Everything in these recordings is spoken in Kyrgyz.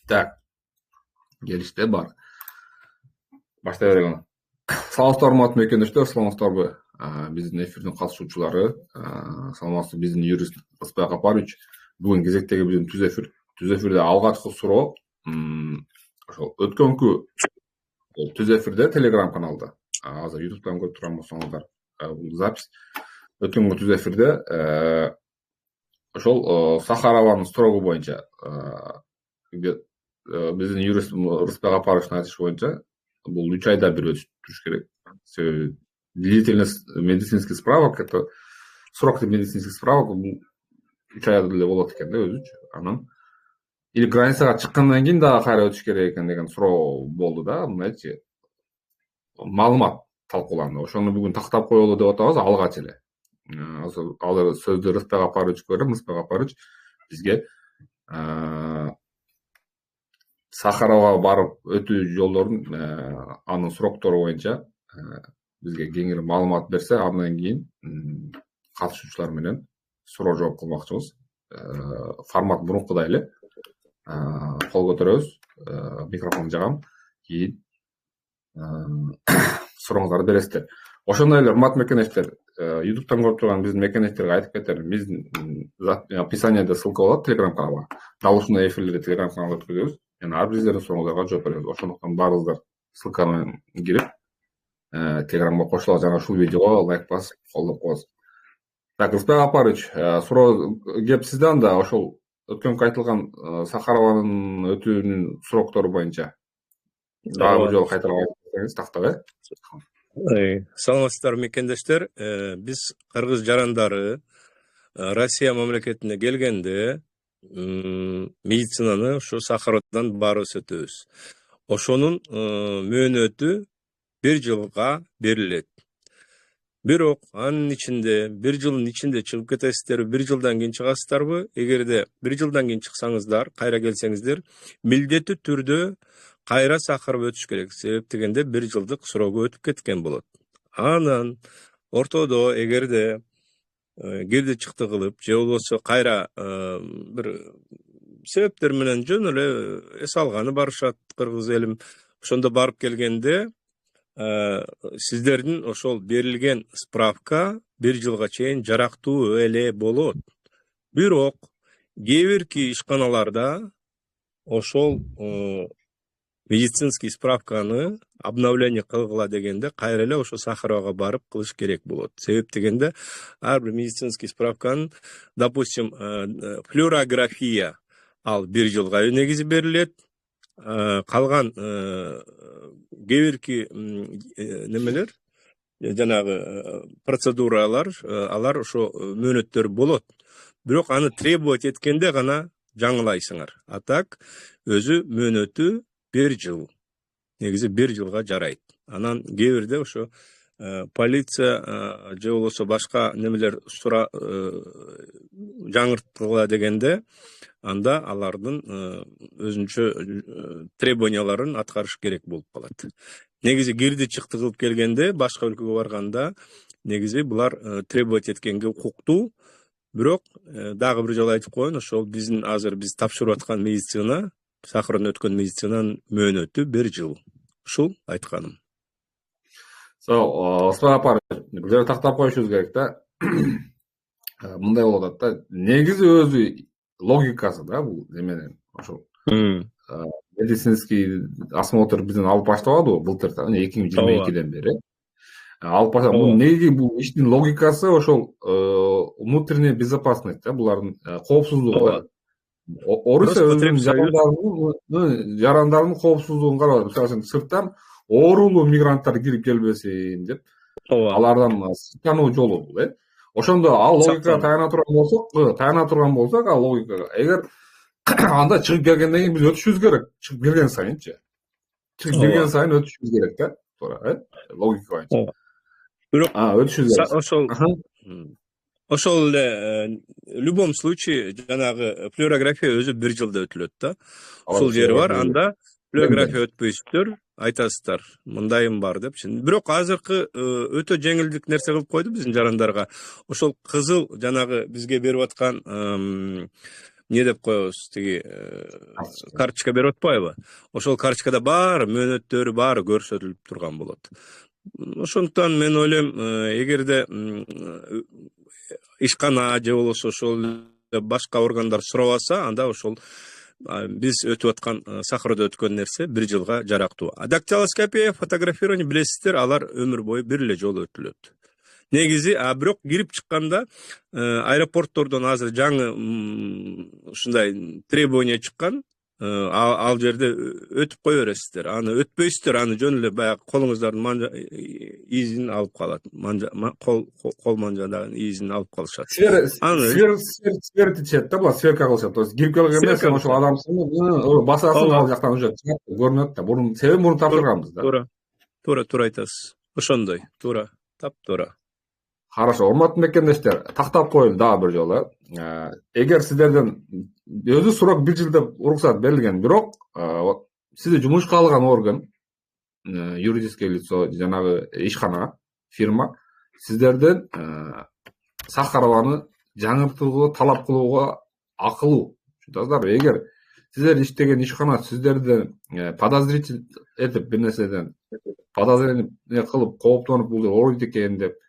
Так, келишти бар. Баштай берели. Саламатсыздарбы урматтуу мекендештер, саламатсыздарбы биздин эфирдин катышуучулары, саламатсызбы биздин юрист Рыспек Апарович. Бүгүн кезектеги биздин түз эфирде алгачкы суроо ошол өткөнкү түз эфирде Telegram каналда, азыр YouTube'дан көрүп турган болсоңуздар, бул запись өткөнкү түз эфирде ошол Сахарованын строгу боюнча биздин юрист Рыспек Апаровичтин айтышы боюнча бул 3 айда бир өтүш керек. Себеби длительность медицинских справок, это срок медицинских справок бул 3 айда деле болот экен да өзүчү. Анан или границага чыккандан кийин дагы кайра өтүш керек экен деген суроо болду да. Мындайчы маалымат талкууланды. Ошону бүгүн тактап коелу деп атабыз алгач эле. Азыр сөздү Рыспек Апаровичке берем. Рыспек Апарович бизге Сахарова барып өтүү жолдорун, анын сроктору боюнча бизге кеңири маалымат берсе, андан кийин катышуучулар менен суроо жооп кылмакчыбыз. Формат мурункудай эле. Кол көтөрөбүз, микрофон жагам, кийин сурооңуздарды бересиздер. Ошондой эле урматтуу мекендештер, YouTube'дан көрүп турган биздин мекендештерге айтып кетерим, биздин описаниеде ссылка болот Telegram каналга. Дал ушундай эфирлерди Telegram каналга өткөзөбүз. Ар биздердин сурооңуздарга жооп беребиз. Ошондуктан баарыңыздар ссылка менен кирип Telegramга кошулуп, жана ушул видеого лайк басып, колдоп коесуз. Так, Рыспек Апарович, суроо кеп сизден да ошол өткөнкү айтылган Сахарованын өтүүнүн сроктору боюнча дагы бир жолу кайталап айтып берсеңиз тактап, Саламатсыздарбы мекендештер. Биз кыргыз жарандары Россия мамлекетине келгенде медицинаны ошо Сахаровдон барып өтөбүз. Ошонун мөөнөтү 1 жылга берилет. Бирок анын ичинде 1 жылдын ичинде чыгып кетесиздерби, 1 жылдан кийин чыгасыздарбы? Эгерде 1 жылдан кийин чыксаңыздар, кайра келсеңиздер, милдеттүү түрдө кайра Сахаров өтүш керек. Себеп дегенде 1 жылдык срогу өтүп кеткен болот. Анан ортодо эгерде кирди чыкты кылып, же болбосо кайра бир себептер менен жөн эле эс алганы барышат кыргыз элим. Ошондо барып келгенде сиздердин ошол берилген справка 1 жылга чейин жарактуу эле болот. Бирок кээ бирки ишканаларда ошол медицинский справканы обновление кылгыла дегенде кайра эле ошо Сахаровага барып кылыш керек болот. Себеп дегенде ар бир медицинский справканын, допустим, флюорография ал 1 жылга негизи берилет. Калган кээ бирки немелер, жанагы процедуралар, алар ошо мөөнөттөр болот. Бирок аны требовать эткенде гана жаңылайсыңар. А так өзү мөөнөтү 1 жыл. Негизи 1 жылга жарайт. Анан кээ бирде ошо полиция же болбосо башка немелер жаңырткыла дегенде, анда алардын өзүнчө требованияларын аткарыш керек болуп калат. Негизи кирди чыкты кылып келгенде, башка өлкөгө барганда, негизи булар требовать эткенге укуктуу. Бирок дагы бир жолу айтып коеюн, ошол биздин азыр биз тапшырып аткан медицина, Сахаровдон өткөн медицинанын мөөнөтү 1 жыл. Ушул айтканым. Рыспек Апарович, бир жерде тактап коюшубуз керек да. Мындай болуп атат да. Негизи өзү логикасы да бул неменен ошол медицинский осмотр бизден алып баштабадыбы былтыр, 2022-ден бери. Алып баштап, бул неги бул иштин логикасы ошол внутренняя безопасность да, булардын коопсуздугу. Орусия өзүнүн жарандарынын коопсуздугун карап, мисалы сырттан оорулуу мигранттар кирип келбесин деп, алардан сактануу жолу бул, Ошондо ал логикага таяна турган болсок, ал логикага, эгер анда чыгып келгенден кийин биз өтүшүбүз керек. Чыгып келген сайынчы. Чыгып келген сайын өтүшүбүз керек да, туура, логика боюнча. Бирок ошол эле в любом случае жанагы флюорография өзү 1 жылда өтүлөт да. Ушул жери бар, анда флюорография өтпөйсүздөр, айтасыздар, мындайым бар деп. Бирок азыркы өтө жеңилдик нерсе кылып койду биздин жарандарга. Ошол кызыл жанагы бизге берип аткан не деп коебуз, тиги карточка берип атпайбы? Ошол карточкада баары мөөнөттөрү баары көрсөтүлүп турган болот. Ошондуктан мен ойлойм, эгерде ишкана же болбосо ошол башка органдар сурабаса, анда ошол биз өтүп аткан Сахарада өткөн нерсе 1 жылга жарактуу. Дактилоскопия, фотографирование билесиздер, алар өмүр бою бир эле жолу өтүлөт. Негизи, бирок кирип чыкканда аэропорттордон азыр жаңы ушундай требование чыккан, ал жерде өтүп кое бересиздер. Аны өтпөйсүздөр, аны жөн эле баягы колуңуздардын манжа изин алып калат. Кол манжадагы изин алып калышат. Сверт ичет да, була сверка кылышат. То есть кирип келген эмес, ошол адамсың, басасың, ал жактан уже көрүнөт да. Себеби мурун тапшырганбыз да. Туура айтасыз. Ошондой, туура, таптуура. Хорошо, урматтуу мекендештер, тактап коелу дагы бир жолу. Эгер сиздерден өзү срок 1 жыл деп уруксат берилген, бирок сизди жумушка алган орган, юридическое лицо, жанагы ишкана, фирма сиздерден Сахарованы жаңыртууга талап кылууга акылуу. Түшүнөсүздарбы? Эгер сиздер иштеген ишкана сиздерден подозритель этип бир нерседен подозрение кылып, кооптонуп бул ооруйт экен деп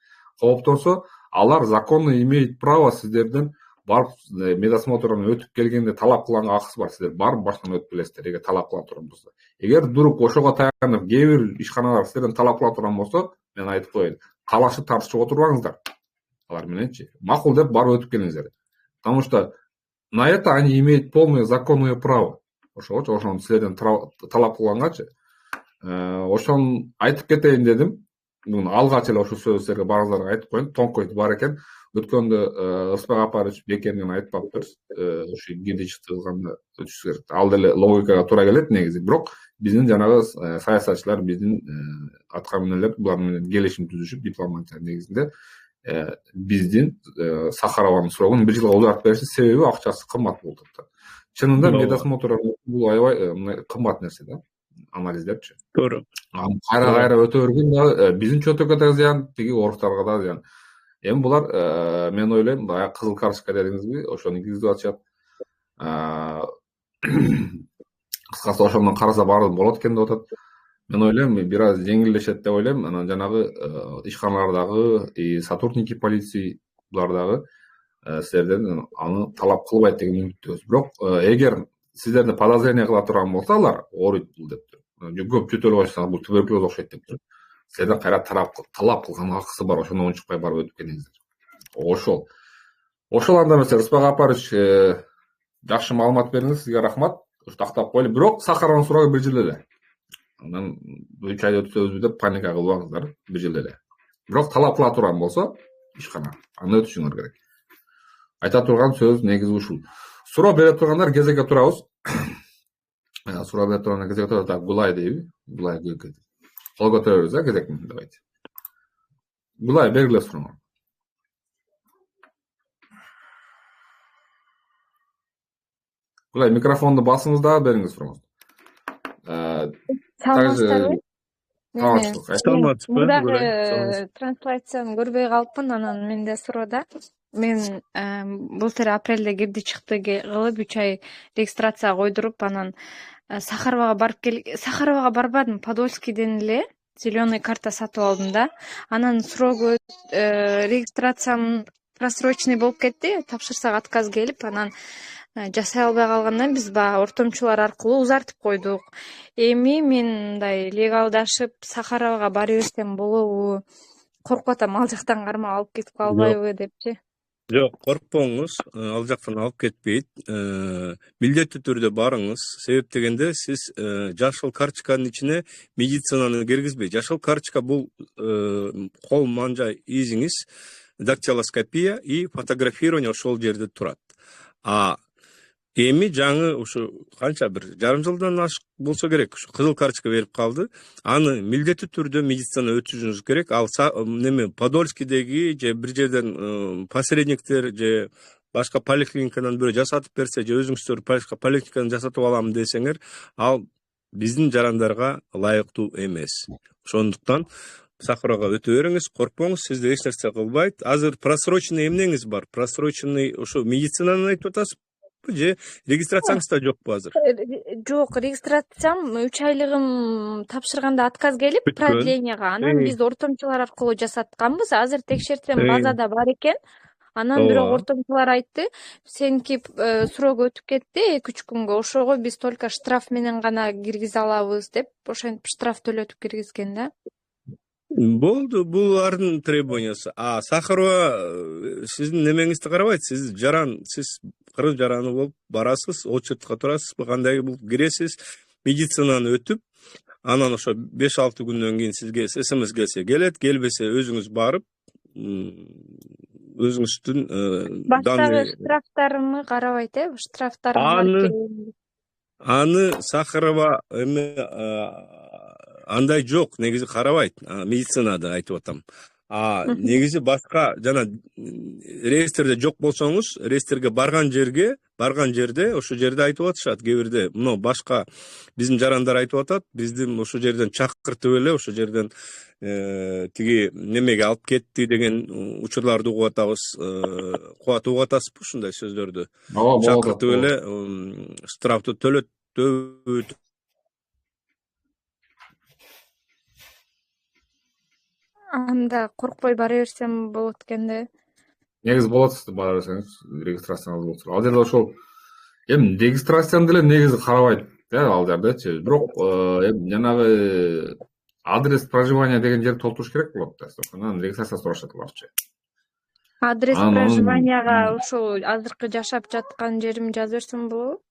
кооптонсо, алар законно имеет право сиздерден барып медосмотрдан өтүп келгенде талап кылганга акысы бар. Сиздер барып баштан өтүп келесиздер, эгер талап кыла турган болсо. Эгер дурук ошого таянып кээ бир ишканалар сиздерден талап кыла турган болсо, мен айтып коеюн, талашып тартышып отурбаңыздар. Алар мененчи макул деп барып өтүп келиңиздер. Потому что на это они имеют полное законное право. Ошону сиздерден талап кылгангачы. Ошону айтып кетейин дедим. Бүгүн алгач эле ошол сөздөргө баарыңыздарга айтып коеюн. Тоңкойт бар экен. Өткөндө Ырысбек Апарович бекеринен айтпаптыр. Ошо гиди чыгылганда өтүш керек. Ал деле логикага туура келет негизи. Бирок биздин жанагы саясатчылар, биздин аткаминерлер булар менен келишим түзүшүп, дипломатия негизинде биздин Сахарованын срогун 1 жылга узартып беришти. Себеби акчасы кымбат болуп атат. Чынында медосмотр бул аябай кымбат нерсе да. Анализдерчи. Туура. Кайра өтө берген да биздин чөтөккө да зыян, тиги оруктарга да зыян. Эми булар мен ойлойм, баягы кызыл карточка дедиңизби, ошону киргизип атышат. Кыскасы ошондон караса баары болот экен деп атат. Мен ойлойм, бир аз жеңилдешет деп ойлойм. Анан жанагы ишканалардагы сотрудники полиции булардагы сиздерден аны талап кылбайт деген үмүттөбүз. Бирок эгер сиздерди подозрение кыла турган болсо, алар ооруйт бул дептир. Көп чөтөлүп койсоңор бул туберкулез окшойт дептир. Сиздерден кайра талап кылган акысы бар, ошондон чыкпай барып өтүп келиңиздер. Ошол анда эмес, Рыспак Апарович, жакшы маалымат бердиңиз, сизге рахмат. Тактап коелу. Бирок Сахаровдун сурогу 1 жыл эле. Анан 3 ай өтсөбүз деп паника кылбаңыздар, 1 жыл эле. Бирок талап кыла турган болсо, ишкана, аны өтүшүңөр керек. Айта турган сөз негизи ушул. Суроо бере тургандар кезекке турабыз. Суроо бере тургандар кезекке турабыз. Так, Гулай дейби? Гулай көйкөт. Кол көтөрөбүз, кезек менен давайте. Гулай бергиле суроо. Гулай микрофонду басыңыз да бериңиз сурооңузду. Саламатсыздарбы? Саламатсызбы? Мурдагы трансляцияны көрбөй калыпмын, анан менде суроо да. Мен былтыр апрелде кирди чыкты кылып 3 ай регистрация койдуруп, анан Сахаровага барбадым, Подольскийден эле зеленый карта сатып алдым да. Анан срогу регистрациям просрочный болуп кетти, тапшырсак отказ келип, анан жасай албай калгандан биз баягы ортомчулар аркылуу узартып койдук. Эми мен мындай легалдашып Сахаровага бара берсем болобу? Коркуп атам, ал жактан кармап алып кетип калбайбы депчи. Жок, коркпоңуз, ал жактан алып кетпейт. Милдеттүү түрдө барыңыз. Себеп дегенде сиз жашыл карточканын ичине медицинаны киргизбей. Жашыл карточка бул кол манжа изиңиз, дактилоскопия и фотографирование ошол жерде турат. Эми жаңы ушу канча бир жарым жылдан ашык болсо керек, ушу кызыл карточка берип калды. Аны милдеттүү түрдө медицина өтүшүңүз керек. Ал неме Подольскийдеги же бир жерден посредниктер же башка поликлиникадан бирөө жасатып берсе, же өзүңүздөр башка поликлиникадан жасатып алам десеңер, ал биздин жарандарга ылайыктуу эмес. Ошондуктан Сахаровага өтө бериңиз, коркпоңуз, сизде эч нерсе кылбайт. Азыр просроченный эмнеңиз бар? Просроченный ошо медицинаны айтып атасыз? жокпу же регистрацияңыз да жокпу азыр? Жок, регистрациям 3 айлыгым тапшырганда отказ келип продленияга, анан биз ортомчулар аркылуу жасатканбыз. Азыр текшертсем базада бар экен. Анан бирок ортомчулар айтты, сеники срок өтүп кетти 2-3 күнгө, ошого биз только штраф менен гана киргизе алабыз деп, ошентип штраф төлөтүп киргизген да. Болду, бул ардын требованиясы. А Сахарова сиздин немеңизди карабайт, сиз жаран, сиз кыргыз жараны болуп барасыз, очередке турасызбы, кандай бул киресиз, медицинаны өтүп, анан ошо 5-6 күндөн кийин сизге СМС келсе келет, келбесе өзүңүз барып, өзүңүздүн баштагы штрафтарымы карабайт, штрафтарым аны Сахарова андай жок, негизи карабайт, медицинада айтып атам. Негизи башка жана реестрде жок болсоңуз, реестрге барган жерде ошо жерде айтып атышат, кээ бирде мына башка биздин жарандар айтып атат, биздин ошо жерден чакыртып эле ошо жерден тиги немеге алып кетти деген учурларды угуп атабыз. Кубат угуп атасызбы ушундай сөздөрдү? Чакыртып эле штрафты төлөт. Анда коркпой бара берсем болот экенде. Негизи болот, бара берсеңиз, регистрацияңыз болот. Ал жерде ошол эми регистрацияны деле негизи карабайт ал жердечи. Бирок жанагы адрес проживания деген жерди толтуруш керек болот да. Анан регистрация сурашат аларчы. Адрес проживанияга ошол азыркы жашап жаткан жеримди жазып берсем болобу?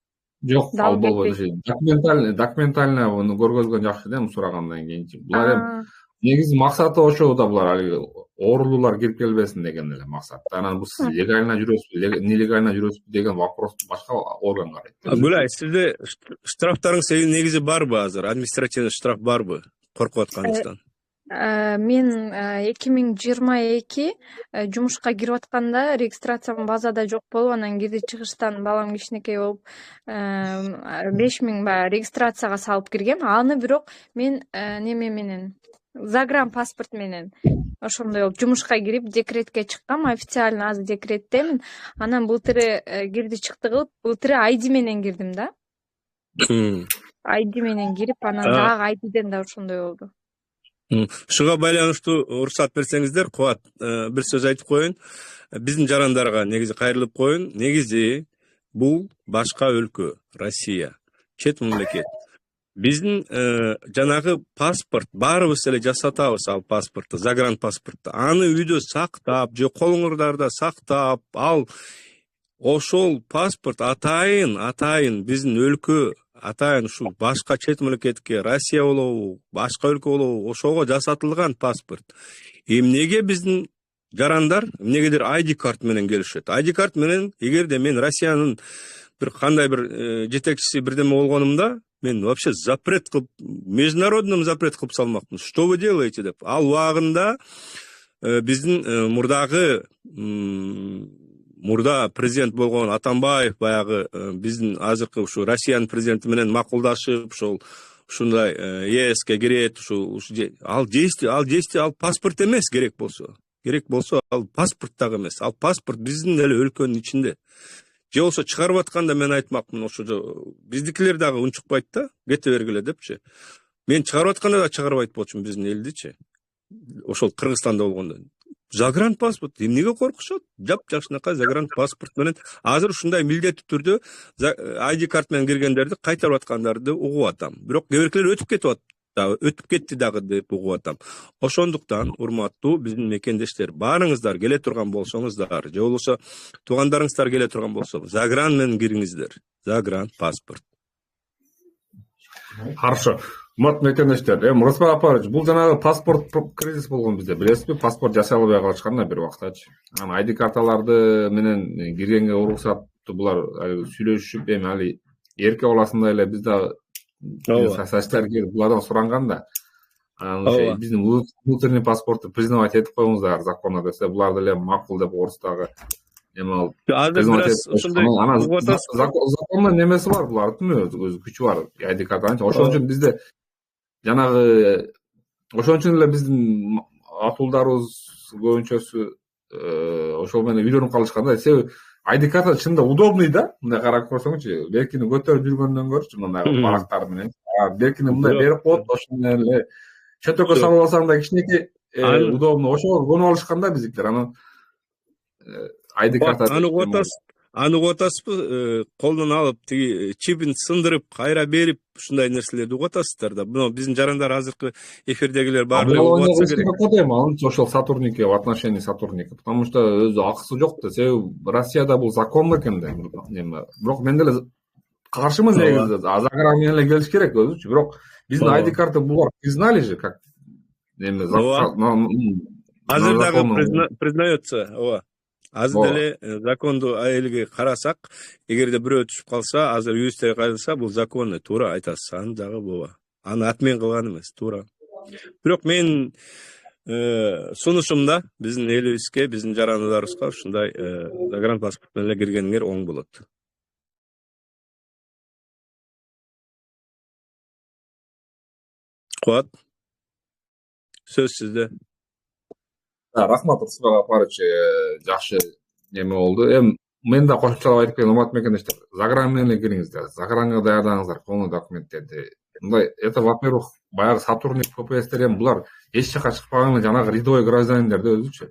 Жок, ал болбойт. Документально муну көргөзгөн жакшы да, сурагандан кийинчи. Булар эми негизи максаты ошо да, булар алиги оорулуулар кирип келбесин деген эле максат. Анан бул сиз легально жүрөсүзбү, нелегально жүрөсүзбү деген вопросту башка орган карайт. Гүлай, сизде штрафтарыңыз негизи барбы азыр? Административный штраф барбы? Коркуп атканыңыздан? Мен 2022 жумушка кирип атканда регистрациям базада жок болуп, анан кирди чыгыштан балам кичинекей болуп 5000 регистрацияга салып киргем. Аны бирок мен неме менен, загран паспорт менен ошондой болуп жумушка кирип декретке чыккам, официально азыр декреттемин. Анан былтыры кирди чыкты кылып, былтыры ID менен кирдим да. ID менен кирип, анан дагы IDден да ошондой болду. Ушуга байланыштуу уруксат берсеңиздер, Кубат, бир сөз айтып коеюн. Биздин жарандарга негизи кайрылып коеюн. Негизи бул башка өлкө, Россия, чет мамлекет. Биздин жанагы паспорт баарыбыз эле жасатабыз, ал паспортты, загран паспортты. Аны үйдө сактап, же колуңуздарда сактап, ал ошол паспорт атайын биздин өлкө, атайын ушул башка чет мамлекетке, Россия болобу, башка өлкө болобу, ошого жасатылган паспорт. Эмнеге биздин жарандар эмнегедир ID карт менен келишет? ID карт менен, эгерде мен Россиянын бир кандай бир жетекчиси бирдеме болгонумда, мен вообще запрет кылып, международный запрет кылып салмакмын. Что вы делаете деп. Ал убагында биздин мурда президент болгон Атамбаев баягы биздин азыркы ушу Россиянын президенти менен макулдашып, ушундай ЕСке кирет, ал действие, ал паспорт эмес керек болсо, ал паспорт дагы эмес. Ал паспорт биздин эле өлкөнүн ичинде. Же болсо чыгарып атканда мен айтмакмын, ошо биздикилер дагы унчукпайт да, кете бергиле депчи. Мен чыгарып атканда да чыгарбайт болчумун биздин элдичи. Ошол Кыргызстанда болгондо. Загран паспорт эмнеге коркушат? Жапжакшынакай загран паспорт менен азыр ушундай милдеттүү түрдө ID карт менен киргендерди кайтарып аткандарды угуп атам. Бирок кээ биркилер өтүп кетти дагы деп угуп атам. Ошондуктан урматтуу биздин мекендештер, баарыңыздар келе турган болсоңуздар, же болбосо туугандарыңыздар келе турган болсо, загран менен кириңиздер. Загран паспорт. Хорошо. Урматтуу мекендештер, Мурасбек Апарович, бул жанагы паспорт кризис болгон бизде, билесизби? Паспорт жасай албай калышкан да бир убактачы. Анан ID карталарды менен киргенге уруксатты булар сүйлөшүп, эми али эрке баласындай эле биз дагы сачтар келип булардан суранган да. Анан биздин внутренний паспортты признавать этип коюңуздар законно десе, булар деле макул деп орустагы эми ал законно немеси бар, булардын өз күчү бар, ID карта. Ошон үчүн бизде жанагы ошон үчүн эле биздин атуулдарыбыз көбүнчөсү ошол менен үйлөнүп калышкан да. Себеби ID карта чынында удобный да, мындай карап көрсөңчү, беркини көтөрүп жүргөндөн көрчү мындай барактар менен. Беркини мындай берип коет, ошо менен эле чөтөккө салып алсаң да кичинекей удобно. Ошого конуп алышкан да биздикилер. Анан ID карта аны угатасызбы, колдон алып тиги чипин сындырып, кайра берип, ушундай нерселерди угатасыздар да. Буну биздин жарандар азыркы эфирдегилер баардыгы угатса керек. Ошол сотрудники в отношении сотрудника, потому что өзү акысы жок да. Себеби Россияда бул законно экен да. Бирок мен деле каршымын негизи. Загран менен эле келиш керек өзүчү. Бирок биздин ID карта булар признали же как азыр дагы признается, ооба. Азыр деле законду элге карасак, эгерде бирөө түшүп калса, азыр юристтер кайрылса, бул законный, туура айтасыз. Аны дагы ооба. Аны атмен кылган эмес, туура. Бирок мен сунушумда биздин элибизге, биздин жарандарыбызга ушундай загранпаспорт менен эле киргениңер оң болот. Куат. Сөз сизде. Рахмат Рысбек Апарович, жакшы неме болду. Эми мен да кошумчалап айтып кетем, урматтуу мекендештер. Загран менен эле кириңиздер. Загранга даярдаңыздар полный документтерди. Мындай, это, во-первых, баягы сотрудник ФПСтер эми булар эч жака чыкпаган эле жанагы рядовой гражданиндер да өзүчү.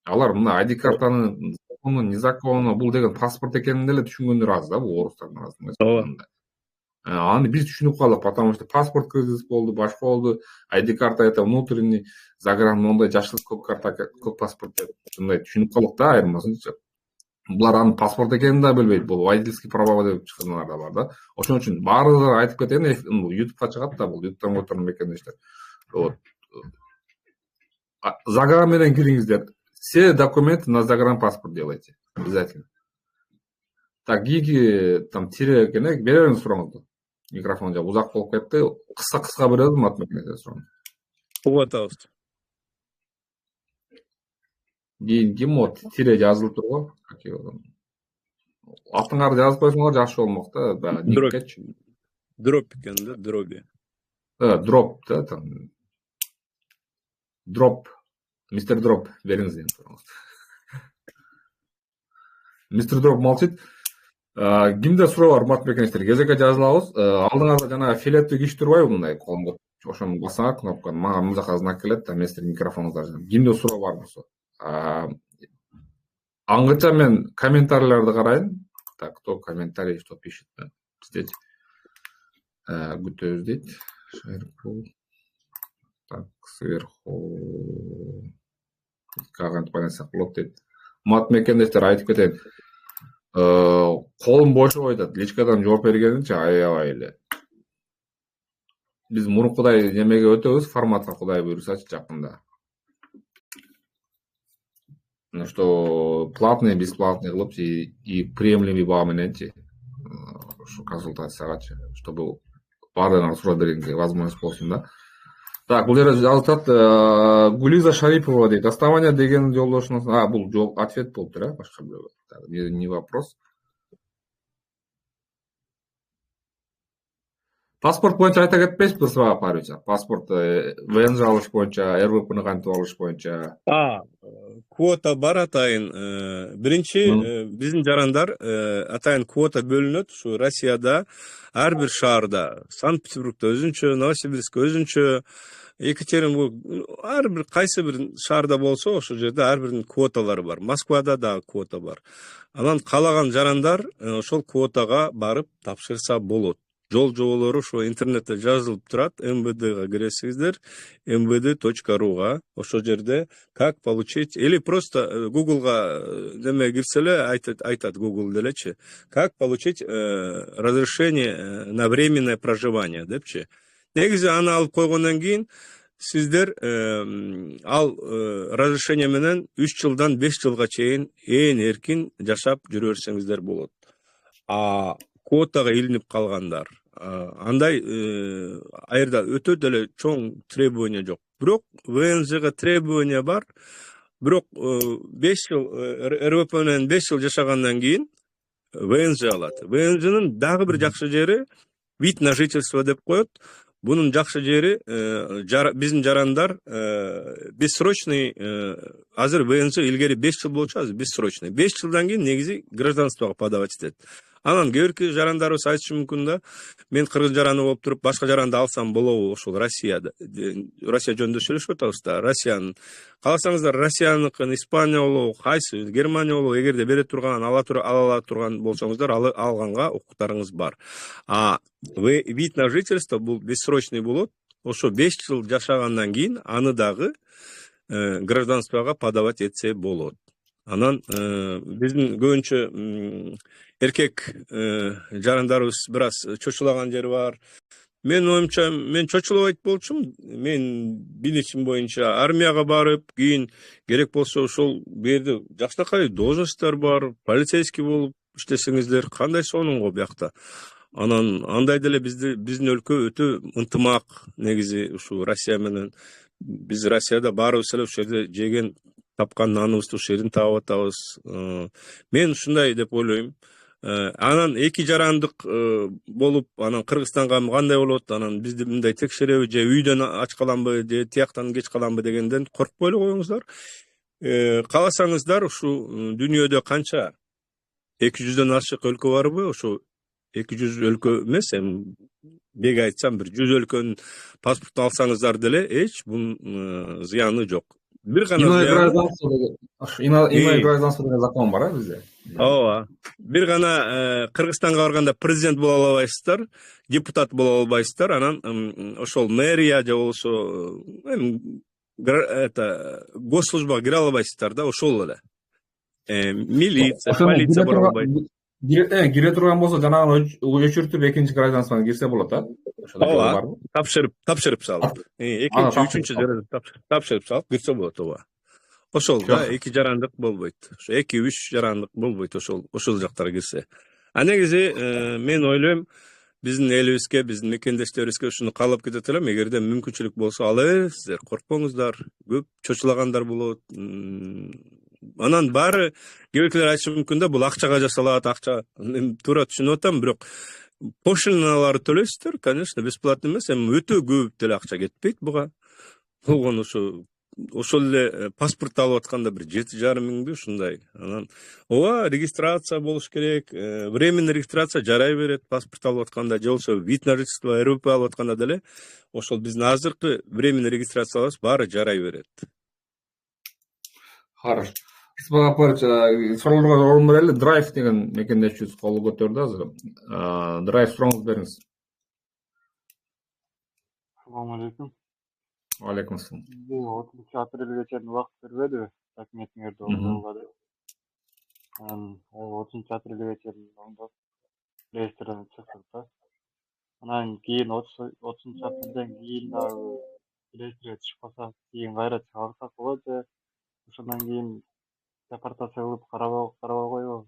Алар мына ID картаны законно, незаконно бул деген паспорт экенин деле түшүнгөндөр аз да, бул орустардын арасында. Аны биз түшүнүп калдык, потому что паспорт кризис болду, башка болду. ID карта это внутренний, загран мондай жашыл көк карта, көк паспорт деп мындай түшүнүп калдык да айырмасынчы. Булар анын паспорт экенин да билбейт, бул водительский права деп чыккандар да бар да. Ошон үчүн баардыгы айтып кетейин, YouTube'га чыгат да бул, YouTube'дан көрүп мекендештер. Вот. Загран менен кириңиздер. Все документы на загранпаспорт делайте. Обязательно. Так, гиги там тире экен, беребиз сурооңузду. Микрофон жа узак болуп кетти. Кыска беребиз, математика суроону. Угатабыз. Кийинки мод тире жазылып турго. Алтыңарды жазып койсоңор жакшы болмок да, баягы никкечи. Дроп экен да, дроби. Дроп да, там. Дроп. Мистер Дроп бериңиз дейм сурооңузду. Мистер Дроп молчит. Кимде суроо бар, урматтуу мекендештер, кезекке жазылабыз. Алдыңарда жана филеттүү киш турбайбы мындай колго? Ошону басаңар кнопканы, мага мына жака знак келет да, мен сиздердин микрофонуңуздар жазам. Кимде суроо бар болсо. Аңгыча мен комментарийлерди карайын. Так, кто комментарий что пишет? Здесь. Күтөбүз дейт. Так, сверху. Кагантип байлансак болот дейт. Урматтуу мекендештер, айтып кетейин. Колум бошоп айтат, личкадан жооп бергенинче аябай эле. Биз мурункудай немеге өтөбүз, форматка Кудай буйрсачы жакында. Ну что платный, бесплатный кылып и приемлемый баа мененчи ушу консультациягачы, чтобы баардыгына суроо бергенге возможность болсун да. Так, бул жерде жазылат, Гулиза Шарипова дейт. Основание деген жолдошуңуз, бул жол ответ болуптур, башка бирөө. Не вопрос. Паспорт боюнча айта кетпейсизби, Рысбек Апарович? Паспорт ВНЖ алыш боюнча, РВПны кантип алыш боюнча. Квота бар атайын. Биринчи биздин жарандар атайын квота бөлүнөт. Ушу Россияда ар бир шаарда, Санкт-Петербургда өзүнчө, Новосибирскте өзүнчө, Екатеринбург, ар бир кайсы бир шаарда болсо, ошол жерде ар биринин квоталары бар. Москвада да квота бар. Анан каалаган жарандар ошол квотага барып тапшырса болот. Жол жоболору ошо интернетте жазылып турат, МВДга киресиңиздер, mvd.ru-га. Ошол жерде как получить, или просто Google'га неме кирсе эле айтат Google делечи, как получить разрешение на временное проживание депчи. Негизи аны алып койгондон кийин сиздер ал разрешение менен 3 жылдан 5 жылга чейин ээн эркин жашап жүрө берсеңиздер болот. Квотага илинип калгандар, андай айырда өтө деле чоң требование жок. Бирок ВНЖга требование бар. Бирок 5 жыл РВП менен 5 жыл жашагандан кийин ВНЖ алат. ВНЖнын дагы бир жакшы жери вид на жительство деп коет. Bunun жакшы жери биздин жарандар бессрочный азыр ВНЖ илгери 5 жыл болчу, азыр бессрочный. 5 жылдан кийин негизи гражданствого подавать этет. Анан кээ бирки жарандарыбыз айтышы мүмкүн да, мен кыргыз жараны болуп туруп башка жаранды алсам болобу ошол Россияда. Россия жөнүндө сүйлөшүп атабыз да. Россиянын кааласаңыздар Россияныкын, Испания болобу, кайсы Германия болобу, эгерде бере турган, ала турган болсоңуздар, алганга укуктарыңыз бар. Вид на жительство бул бессрочный болот. Ошо 5 жыл жашагандан кийин аны дагы гражданствого подавать этсе болот. Анан биздин көбүнчө эркек жарандарыбыз бир аз чочулаган жери бар. Мен оюмча, мен чочулабайт болчумун. Мен билишим боюнча армияга барып, кийин керек болсо ошол берди жакшынакай должностьтор бар, полицейский болуп иштесеңиздер, кандай сонун го биякта. Анан андай деле биздин өлкө өтө ынтымак негизи ушу Россия менен. Биз Россияда баарыбыз эле ошол жерде жеген тапкан наныбызды ошол жерден таап атабыз. Мен ушундай деп ойлойм. Анан эки жарандык болуп, анан Кыргызстанга кандай болот, анан бизди мындай текшереби, же үйдөн ач каламбы, же тияктан кеч каламбы дегенден коркпой эле коюңуздар. Кааласаңыздар, ушу дүйнөдө канча 200дөн ашык өлкө барбы? Ошо 200 өлкө эмес, эми бек айтсам бир 100 өлкөнүн паспортун алсаңыздар деле эч бунун зыяны жок. Бир гана иное гражданство деген закон бар бизде. Ооба. Бир гана Кыргызстанга барганда президент боло албайсыздар, депутат боло албайсыздар, анан ошол мэрия же болсо госслужбага кире албайсыздар да, ошол эле. Милиция, полиция бара албайт. Кире турган болсо жанагы өчүртүп экинчи гражданствоға кирсе болот, ооба. Барбы? Тапшырып салып. Экинчи, үчүнчү жерде тапшырып салып кирсе болот, ооба. Ошол да эки жарандык болбойт. Ошо 2-3 жарандык болбойт ошол жактарга кирсе. Негизи мен ойлойм, биздин элибизге, биздин мекендештерибизге ушуну каалап кетет элем, эгерде мүмкүнчүлүк болсо ала бересиздер, коркпоңуздар. Көп чочулагандар болот. Анан баары кээ биркилер айтышы мүмкүн да, бул акчага жасалат, акча. Мен туура түшүнүп атам, бирок пошлиналарды төлөйсүздөр, конечно, бесплатно эмес, эми өтө көп деле акча кетпейт буга. Болгон ошол эле паспорт алып атканда бир 7,5 миңди ушундай. Анан ооба, регистрация болуш керек, временный регистрация жарай берет, паспорт алып атканда, же болсо вид на жительство РВП алып атканда деле ошол биздин азыркы временный регистрацияларыбыз баары жарай берет. Хорошо. Исмаил Апарович, суроолорго орун берели. Драйв деген мекендешибиз колу көтөрдү азыр. Драйв сурооңузду бериңиз. Assalomu alaykum. Алейкум ассалам. 30 aprelgacha vaqt berdi takmetnerdi o'g'illar. 30 aprelgacha unda reyestrdan chiqdi. Andan keyin 30 apreldan keyin reyestrga chiqib qolsa, keyin g'ayrat chiqarsa bo'ladi. O'shandan keyin deportatsiya qilib qarab qo'yib.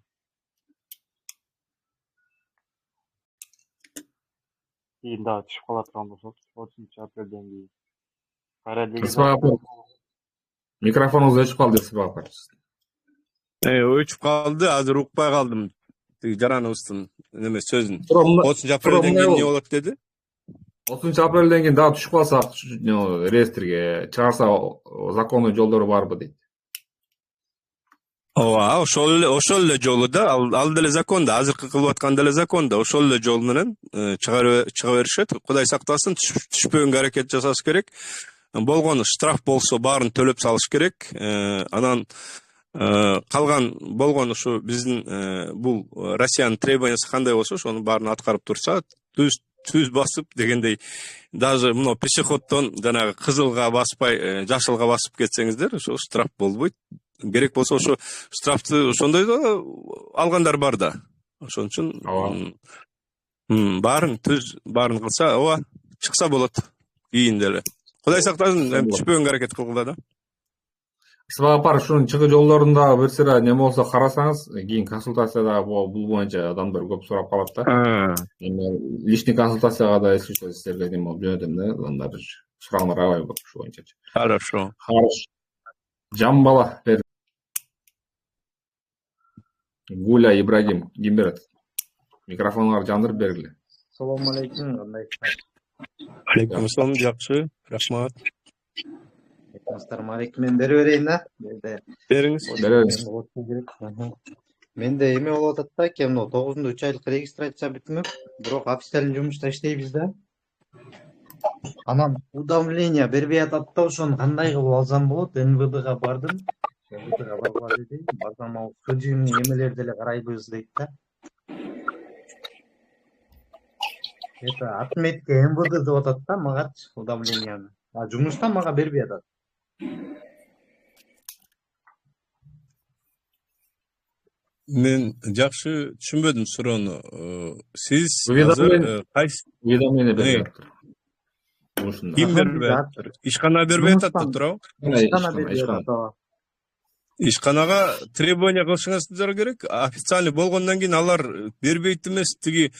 Keyin da chiqib qoladigan bo'lsa, 30 apreldan keyin. Микрофонуңуз өчүп калды, Исмаил Апарович. Өчүп калды, азыр укпай калдым. Жараныбыздын неме сөзүн. 30 апрелден кийин эмне болот деди? 30 апрелден кийин дагы түшүп калсак, реестрге чыгарса законный жолдору барбы дейт. Ооба, ошол эле жолу да, ал деле законда, азыркы кылып аткан деле законда, ошол эле жол менен чыга беришет. Кудай сактасын, түшпөгөнгө аракет жасаш керек. Болгону штраф болсо баарын төлөп салыш керек. Анан калган болгон ушу биздин бул Россиянын требованиясы кандай болсо, ошону баарын аткарып турса, түз басып дегендей, даже мына пешеходдон жанагы кызылга баспай, жашылга басып кетсеңиздер, ошо штраф болбойт. Керек болсо ошо штрафты ошондой да алгандар бар да. Ошон үчүн баарын кылса, ооба, чыкса болот. Кийин деле. Кудай сактасын, түшпөгөнгө аракет кылгыла да. Исмаил Апарович, ушунун чыгуу жолдорунда бир сыра неме болсо карасаңыз, кийин консультацияда бул боюнча адамдар көп сурап калат да. Эми личный консультацияга да иши сиздерге жөнөтөм да, анда бир сурооңор алайын ушу боюнча. Хорошо. Жан бала бер. Гуля Ибрагим, ким берет? Микрофонуңарды жандырып бергиле. Assalomu alaykum. Алейкум ассалам, жакшы. Рахмат. Assalamualaikum. Men berip bereyин да. Бериңиз. Беребиз. Менде эме болуп атат да, экен 9-нда 3 айлык регистрация бүтмөк, бирок официалдуу жумушта иштейбиз да. Анан уведомление бербей атат да, ошону кандай кылып алсам болот? НВДга бардым. НВДга баргыла деди. Барсам ал судебный эмелерди деле карайбыз дейт да. Это отметка МВД деп атат да магачы уведомленияны. А жумушта мага бербей атат. Мен жакшы түшүнбөдүм суроону. Сиз Уведомление- азыр кайсы Уведомление бербей Эй. атат. Жумушунда. ким Аха, бербей биз атат? Ишкана бербей атат да жумуштан- туурабы? Ишкана бербей атат. ооба. Ишканага требование кылышыңыздар керек. Официальный болгондон кийин алар бербейт эмес, тиги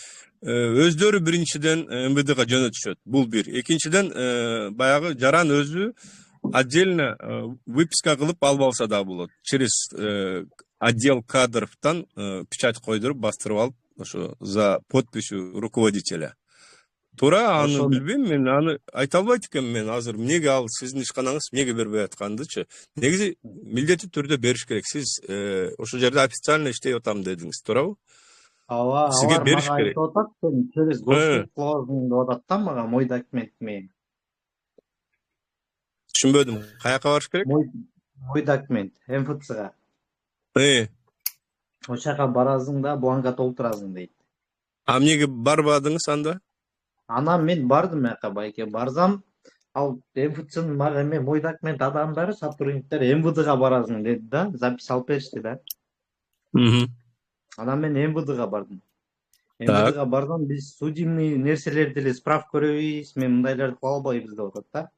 өздөрү биринчиден МВДга жөнөтүшөт. Бул бир. Экинчиден баягы жаран өзү отдельно выписка кылып алып алса да болот. Через отдел кадровтан печать койдуруп бастырып алып, ошо за подписью руководителя. Туура, аны Ошону- билбейм, мен аны айта албайт экенмин мен азыр. Эмнеге ал сиздин ишканаңыз эмнеге бербей аткандычы? Негизи милдеттүү түрдө бериш керек. Сиз ошол жерде официально иштеп атам дедиңиз, туурабы? Ооба, Сизге алар бериш мага керек. айтып атат, сен через госуслуг клаузун деп атат да мага, мой документ менен. Түшүнбөдүм. Каяка барыш керек? Мой документ МФЦга. Ошол Ошол жака барасың да, бланка толтурасың дейт. эмнеге барбадыңыз анда? Анан мен бардым ака байке, барсам, ал МФЦнын мага эме мой документ адамдары, сотрудниктер МВДга барасың деди да, запись алып беришти да. Анан мен МВДга бардым. МВДга барсам, биз судебный нерселерди деле справка көрөбүз, мен мындайларды кыла албайбыз деп атат да.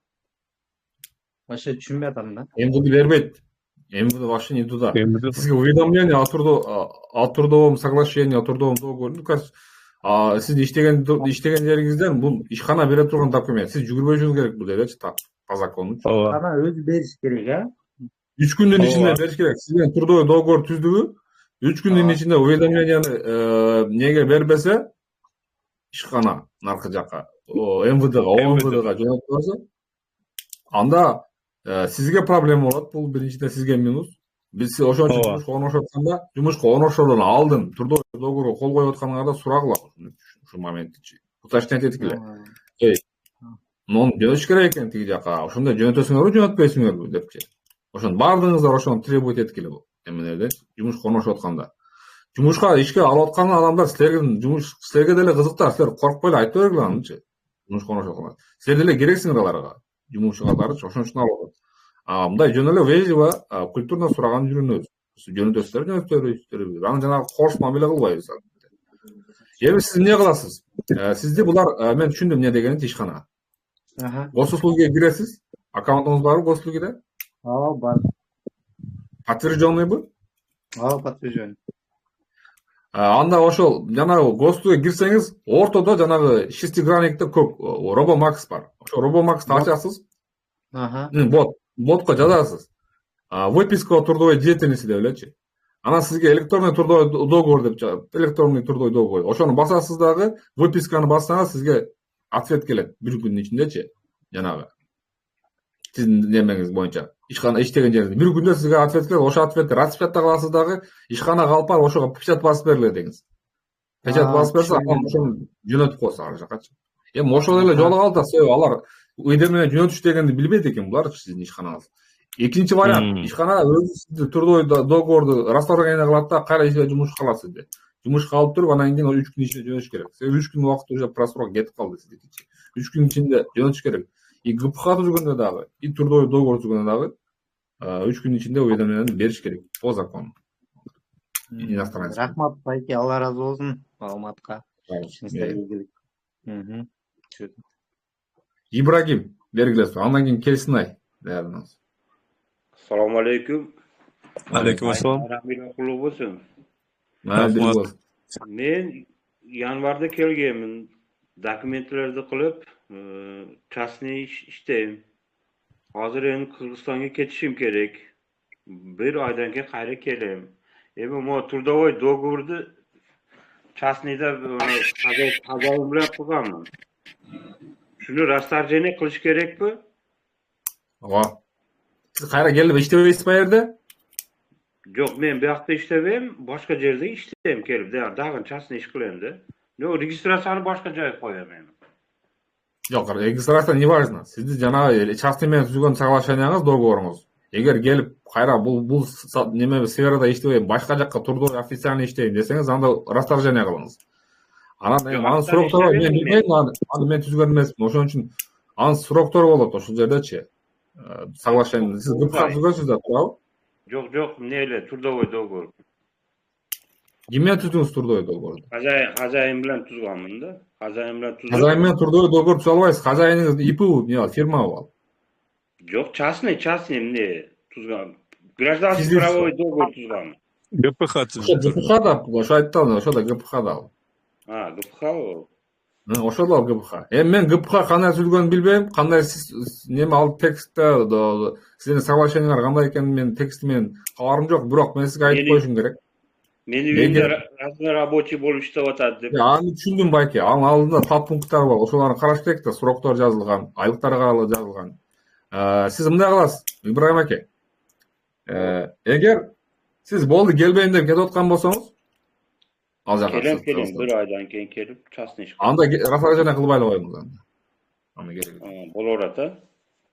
Вообще түшүнбөй атам да. МВД бербейт. МВД вообще не туда. МВД. Сизге уведомление о трудовом соглашении, о трудовом договоре. Ну, кажется, сиз иштеген жериңизден бул ишкана бере турган документ. Сиз жүгүрбөшүңүз керек бул жерде по закону. Ооба. Ана өзү бериш керек, а? 3 күндүн Ооба. ичинде бериш керек. Сизден трудовой договор түздүгү 3 күндүн Ооба. ичинде уведомленияны неге бербесе, ишкана наркы жака, МВДга, ОМВДга жөнөтүп койсо, анда сизге проблема болот. Бул биринчиден сизге минус. Биз ошон үчүн жумушка орношуп атканда, жумушка орношордон алдын трудовой договорго кол коюп атканыңарда сурагыла ушул моментти. Уточнять эткиле. Нону жөнөтүш керек экен тиги жака. Ошондой жөнөтөсүңөрбү, жөнөтпөйсүңөрбү депчи. Ошону бардыгыңыздар ошону требовать эткиле бул эмелерде, жумушка орношуп атканда. Жумушка ишке алып аткан адамдар силерге деле кызыктар, силер коркпой эле айта бергиле анычы. Жумушка орношуп атканда. Силер деле керексиңер аларга. Жумушчуларчы ошон үчүн алып атат. Мындай жөн эле вежливо, культурно сураган жүрүнөбүз. Жөнөтөсүздөр. Аны жанагы кош мамиле кылбайбыз. Эми сиз эмне кыласыз? Сизди булар, мен түшүндүм эмне дегенин ишкана. Госуслугиге киресиз. Аккаунтуңуз барбы госуслугиде? Ооба, бар. Подтвержденныйбы? Ооба, подтвержден. Анда ошол жанагы госуслугиге кирсеңиз, ортодо жанагы шестигранникте көп Робомакс бар. Ошо Робомаксты ачасыз. Ботко жазасыз. Выписка о трудовой деятельности деп элечи. Анан сизге электронный трудовой договор деп чыгат. Электронный трудовой договор. Ошону басасыз дагы, выписканы бассаңыз сизге ответ келет 1 күндүн ичинде жанагы. Сиздин немеңиз боюнча. Ишкана иштеген жериңиз 1 күндө сизге ответ келет. Ошо ответти ратификат кыласыз дагы, ишкана калып барып ошого печать басып бергиле деңиз. Печать басып берсе, анан ошону жөнөтүп койсо ар жакачы. Эми ошол эле жолу калды, себеби алар уведомление жөнөтүш дегенди билбейт экен буларчы сиздин ишканаңыз. Экинчи вариант, ишкана өзү сизди трудовой договорду расторгнение кылат да, кайра жумушка алат сизди. Жумушка алып туруп, анан кийин 3 күн ичинде жөнөтүш керек. Себеби 3 күн убакыт уже просрок кетип калды сиздики. 3 күн ичинде жөнөтүш керек. И ГПХ түзгөндө дагы, и трудовой договор түзгөндө дагы 3 күн ичинде уведомлениени бериш керек по закону. Рахмат байке, Алла разы болсун маалыматка. Ибрагим, бергиле. Андан кийин Келсинай. Assalomu alaykum. Алейкум ассалам. Rahmatli bo'lsin. Rahmat. Men yanvarda kelganman. Dokumentlarni qilib, частный ishdayman. Hozir endi Qirg'izistonga ketishim kerak. 1 oydan keyin qayta kelaman. Endi bu трудовой договорni частныйda hozir bilan qilganman. Şunu rastarjene kılış kerekpi? Ага. Siz kayra gelip iştebeysiz bu yerde? Yok, men bu ýakda işlebem, başka jerde işlem kelip. Dagyn çasny iş kılende. No, registrasiýany başka joýa koýamyn. Yok, registrasiya ne важно? Sizde janagy частный менен түзүлгөн соглашениеңиз, договоруңуз. Эгер келип кайра бул неме сферада иштебей, башка жакка турдуу официально иштейин десеңиз, анда расторжение кылыңыз. Анан анын сроктор бар, мен билбейм, аны мен түзгөн эмесмин. Ошон үчүн анын сроктор болот ошол жердечи. Соглашение. Сиз ГПХ түзгөнсүз да, туурабы? Yok, ne öyle, turdovoy dogur. Ким менен түздүңүз турдуу договорду? Hajayın bilen tuzgamın da. Hajayın bilen tuzgamın. Хозяин менен турдуу договор түзө албайсыз. Хозяиниңиз ИП не ал, фирма ал. Yok, частный ne tuzgamın. Гражданский правовой договор tuzgamın. ГПХ ГПХ да, ошо айттым, ошо да ГПХ да. Ha, GPH o. Ошо да ГПХ. Мен ГПХ кандай түзүлгөнүн билбейм, кандай сиз неме ал текстте сиздин соглашениеңер кандай экенин мен тексти менен кабарым жок, бирок мен сизге айтып коюшум керек. Meni uyumda рабочий болуп иштеп атат деп. Аны түшүндүм байке. Анын алдында подпункттар бар. Ошолорду караш керек да, сроктор жазылган, айлыктар жазылган. Сиз мындай кыласыз, Ибрагим аке. Эгер сиз болду келбейин деп кетип аткан болсоңуз, ал жака. Келем, bir aydan keyin kelip частный iş. Анда расторжение кылбай эле коюңуз анда. Аны керек. Болор ата.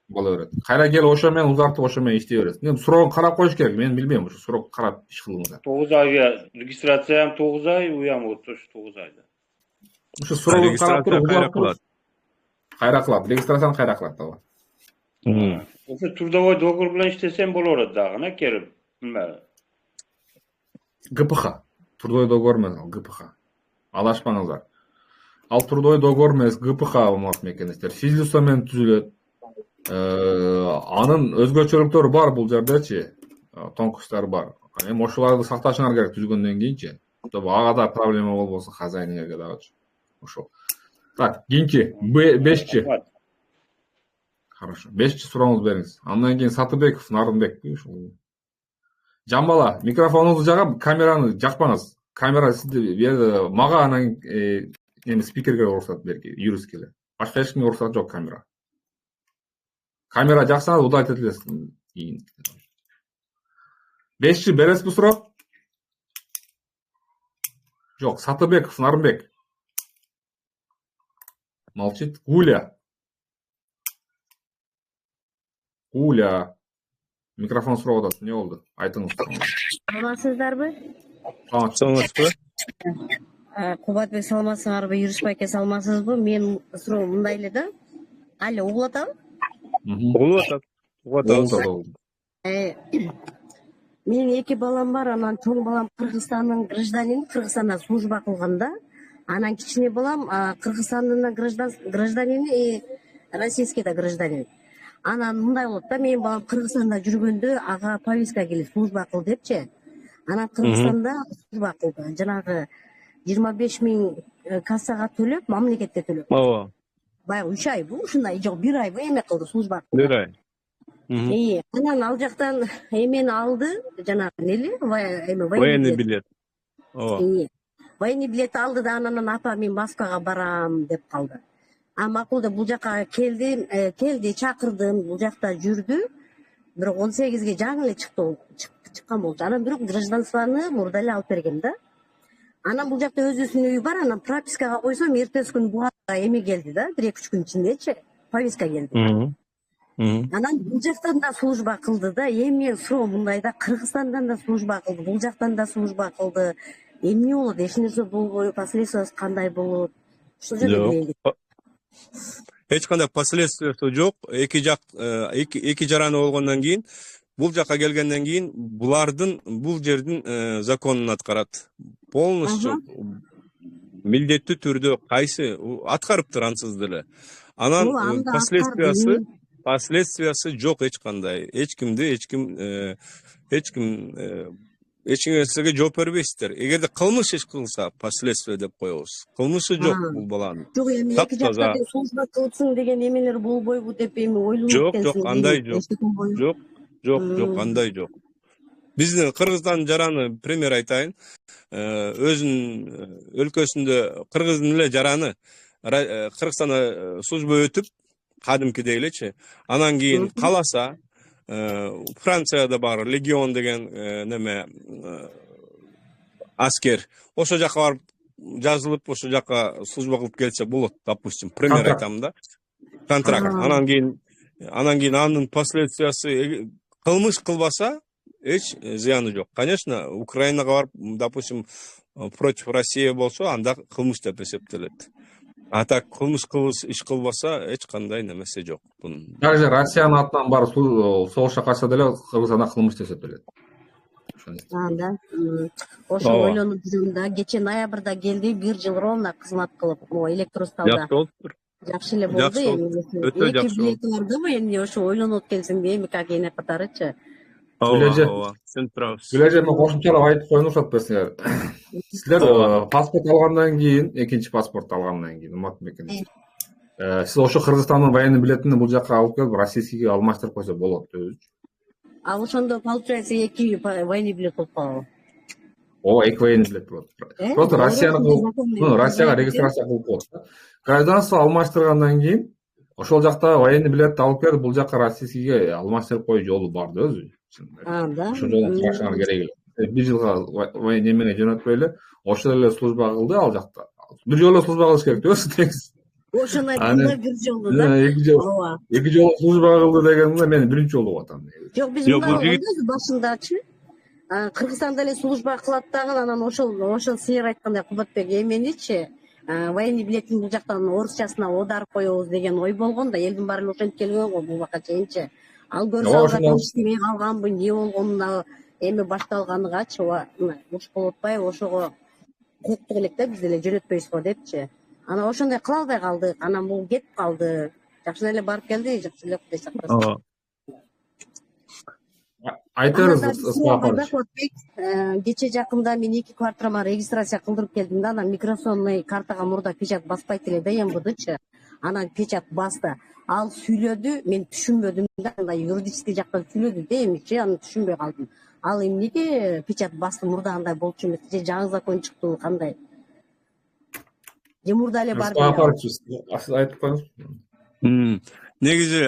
Бола берет. Кайра келип ошо менен узартып ошо менен иштей бересиз. Мен сурогун карап коюш керек. Мен билбейм, ошо сурок карап иш кылыңыздар. 9 ayga registratsiyam 9 ay, uyam otur 9 ayda. Ошо сурогун карап туруп кайра кылат. Кайра кылат. Регистрацияны кайра кылат ооба. Ошо трудовой договор bilen иштесем болор дагына келип. Билме. ГПХ. Трудовой договор менен ал ГПХ. Алашпаңыздар. Ал трудовой договор менен ГПХ болмок мекендештер. Физлица менен түзүлөт. Анын өзгөчөлүктөрү бар бул жердечи. Тонкостары бар. Эми ошолорду сакташыңар керек түзгөндөн кийинчи. Ага да проблема болбосун хозяиниңерге дагычы. Ошол. Так, кийинки 5-чи. Хорошо. 5-чи сурооңузду бериңиз. Андан кийин Сатыбеков, Нарымбек. Жамбала, микрофонуңузду жагып, камераны жакпаңыз. Камера сизди мага анан эми спикерге уруксат берки, юристке эле. Башка эч кимге уруксат жок камера. Камера жаксаңыз удалить этилесиз кийин. 5-чи бересизби суроо? Жок, Сатыбеков, Нарымбек. Молчит. Гуля. Микрофон сурап атат. Не болду? Айтыңыз. Саламатсыздарбы? Саламатсызбы? Кубатбек саламатсыңарбы? Юриш байке саламатсызбы? Мен суроо мындай эле да. Алло, угулуп атабы? Угулуп атат. Менин 2 балам бар, анан чоң балам Кыргызстандын гражданини, Кыргызстанда служба кылганда, анан кичине балам Кыргызстандын гражданини, российский да гражданин. Анан мындай болот да, менин балам Кыргызстанда жүргөндө ага повестка келет, служба кыл депчи. Анан Кыргызстанда служба кылды. Жанагы 25 000 кассага төлөп, мамлекетке төлөп. Ооба. Баягы 3 ай бу, ушундай жок 1 ай эме кылды, служба кылды. 1 ай. Анан ал жактан эмени алды, жанагы нели, военный билет. Ооба. Военный билет алды да, анан апа мен Москвага барам деп калды. Макул деп бул жака келди, чакырдым, бул жакта жүрдү. Бирок 18ге жаңы эле чыккан болчу. Анан бирок гражданствоны мурда эле алып берген да. Анан бул жакта өзүнүн үйү бар, анан пропискага койсом, эртеси күнү буга эме келди да, 1-2 күн ичиндечи, повестка келди. Анан бул жактан да служба кылды да, эми суроо мындай да, Кыргызстандан да служба кылды, бул жактан да служба кылды. Эмне болот, эч нерсе болбойбу, последствиясы кандай болот? Ушул жерде билейин. Эч кандай последствиясы жок. Эки жараны болгондон кийин, бул жака келгенден кийин бул жердин законун аткарат. Полностью милдеттүү түрдө кайсы аткарыптыр ансыз деле. Анан последствиясы жок эч кандай. Эч нерсеге жооп бербейсиздер. Эгерде кылмыш иш кылса, последствия деп коебуз. Кылмышы жок бул баланын. Жок, эми эки жакта служба кылсың деген эмелер болбойбу деп эми ойлонуп экенсиң. Жок, андай жок. Жок, андай жок. Биздин Кыргызстандын жараны пример айтайын. Өзүнүн өлкөсүндө Кыргыздын эле жараны Кыргызстанда служба өтүп, кадимкидей элечи. Анан кийин каласа, Францияда бар легион деген неме аскер. Ошо жака барып жазылып, ошо жака служба кылып келсе болот, допустим. Пример айтам да. Контракт. Анан кийин анын последствиясы кылмыш кылбаса эч зыяны жок. Конечно, Украинага барып, допустим, против Россия болсо, анда кылмыш деп эсептелет. А так кылмыш иш кылбаса эч кандай немеси жок. Даже Россиянын атынан барып согушка катышса деле Кыргызстанда кылмыш деп эсептелет. Да. Ошо ойлонуп жүрүм да. Кече ноябрда келди, 1 жыл ровно кызмат кылып, Электросталда. Жакшы болуптур. Жакшы эле болду эми. Өтө жакшы болду. Билети бар да, эми ошо ойлонуп келсем, эми как эне катарычы. Ооба, сен турабыз. Бүлөже мен кошумчалап айтып коеюн уруксат берсеңер. Силер паспорт алгандан кийин, экинчи паспорт алгандан кийин, Уматбек экен. Сиз ошо Кыргызстандын военный билетин бул жака алып келип, российскийге алмаштырып койсо болот өзү. А ошондо получается 2 военный билет болуп калабы? Ооба, 2 военный билет болот. Просто Россияга регистрация кылып коет. Гражданство алмаштыргандан кийин ошол жакта военный билетти алып келип, бул жака российскийге алмаштырып коюу жолу бар да өзү. Да. Ошол жолдон чыгышыңар керек эле. 1 жылга немеге жөнөтпөй эле, ошол эле служба кылды ал жакта. Бир жолу служба кылыш керек да, Ошону айтканда 1 жолу да. 2 жолу служба кылды дегенде мен 1-нчи жолу болуп атам. Жок, биз мындай башындачы Кыргызстанда эле служба кылат дагы, анан ошол силер айткандай Кубатбек эменичи военный билеттин бул жактан орусчасына аударып коебуз деген ой болгон да, элдин баары эле ошентип келген го бул бака чейинчи. Ал көрсө иштебей калганбы, эмне болгонуна эми башталганыгачы уруш болуп атпайбы, ошого коктук элек да, биз деле жөнөтпөйбүзго депчи. Анан ошондой кыла албай калдык, анан бул кетип калды. Жакшы эле барып келди, жакшы эле Кудай сактасын. Айтыңыз, кече жакында мен 2 квартирама регистрация кылдырып келдим да, анан миграционный картага мурда печать баспайт эле да, МВДчы. Анан печать басты. Ал сүйлөдү, мен түшүнбөдүм да, андай юридический жактан сүйлөдү да, эмичи, аны түшүнбөй калдым. Ал эмнеге печать басты, мурда андай болчу эмес, же жаңы закон чыктыбы, кандай? Же мурда эле бар. Айтып коюңуз. Негизи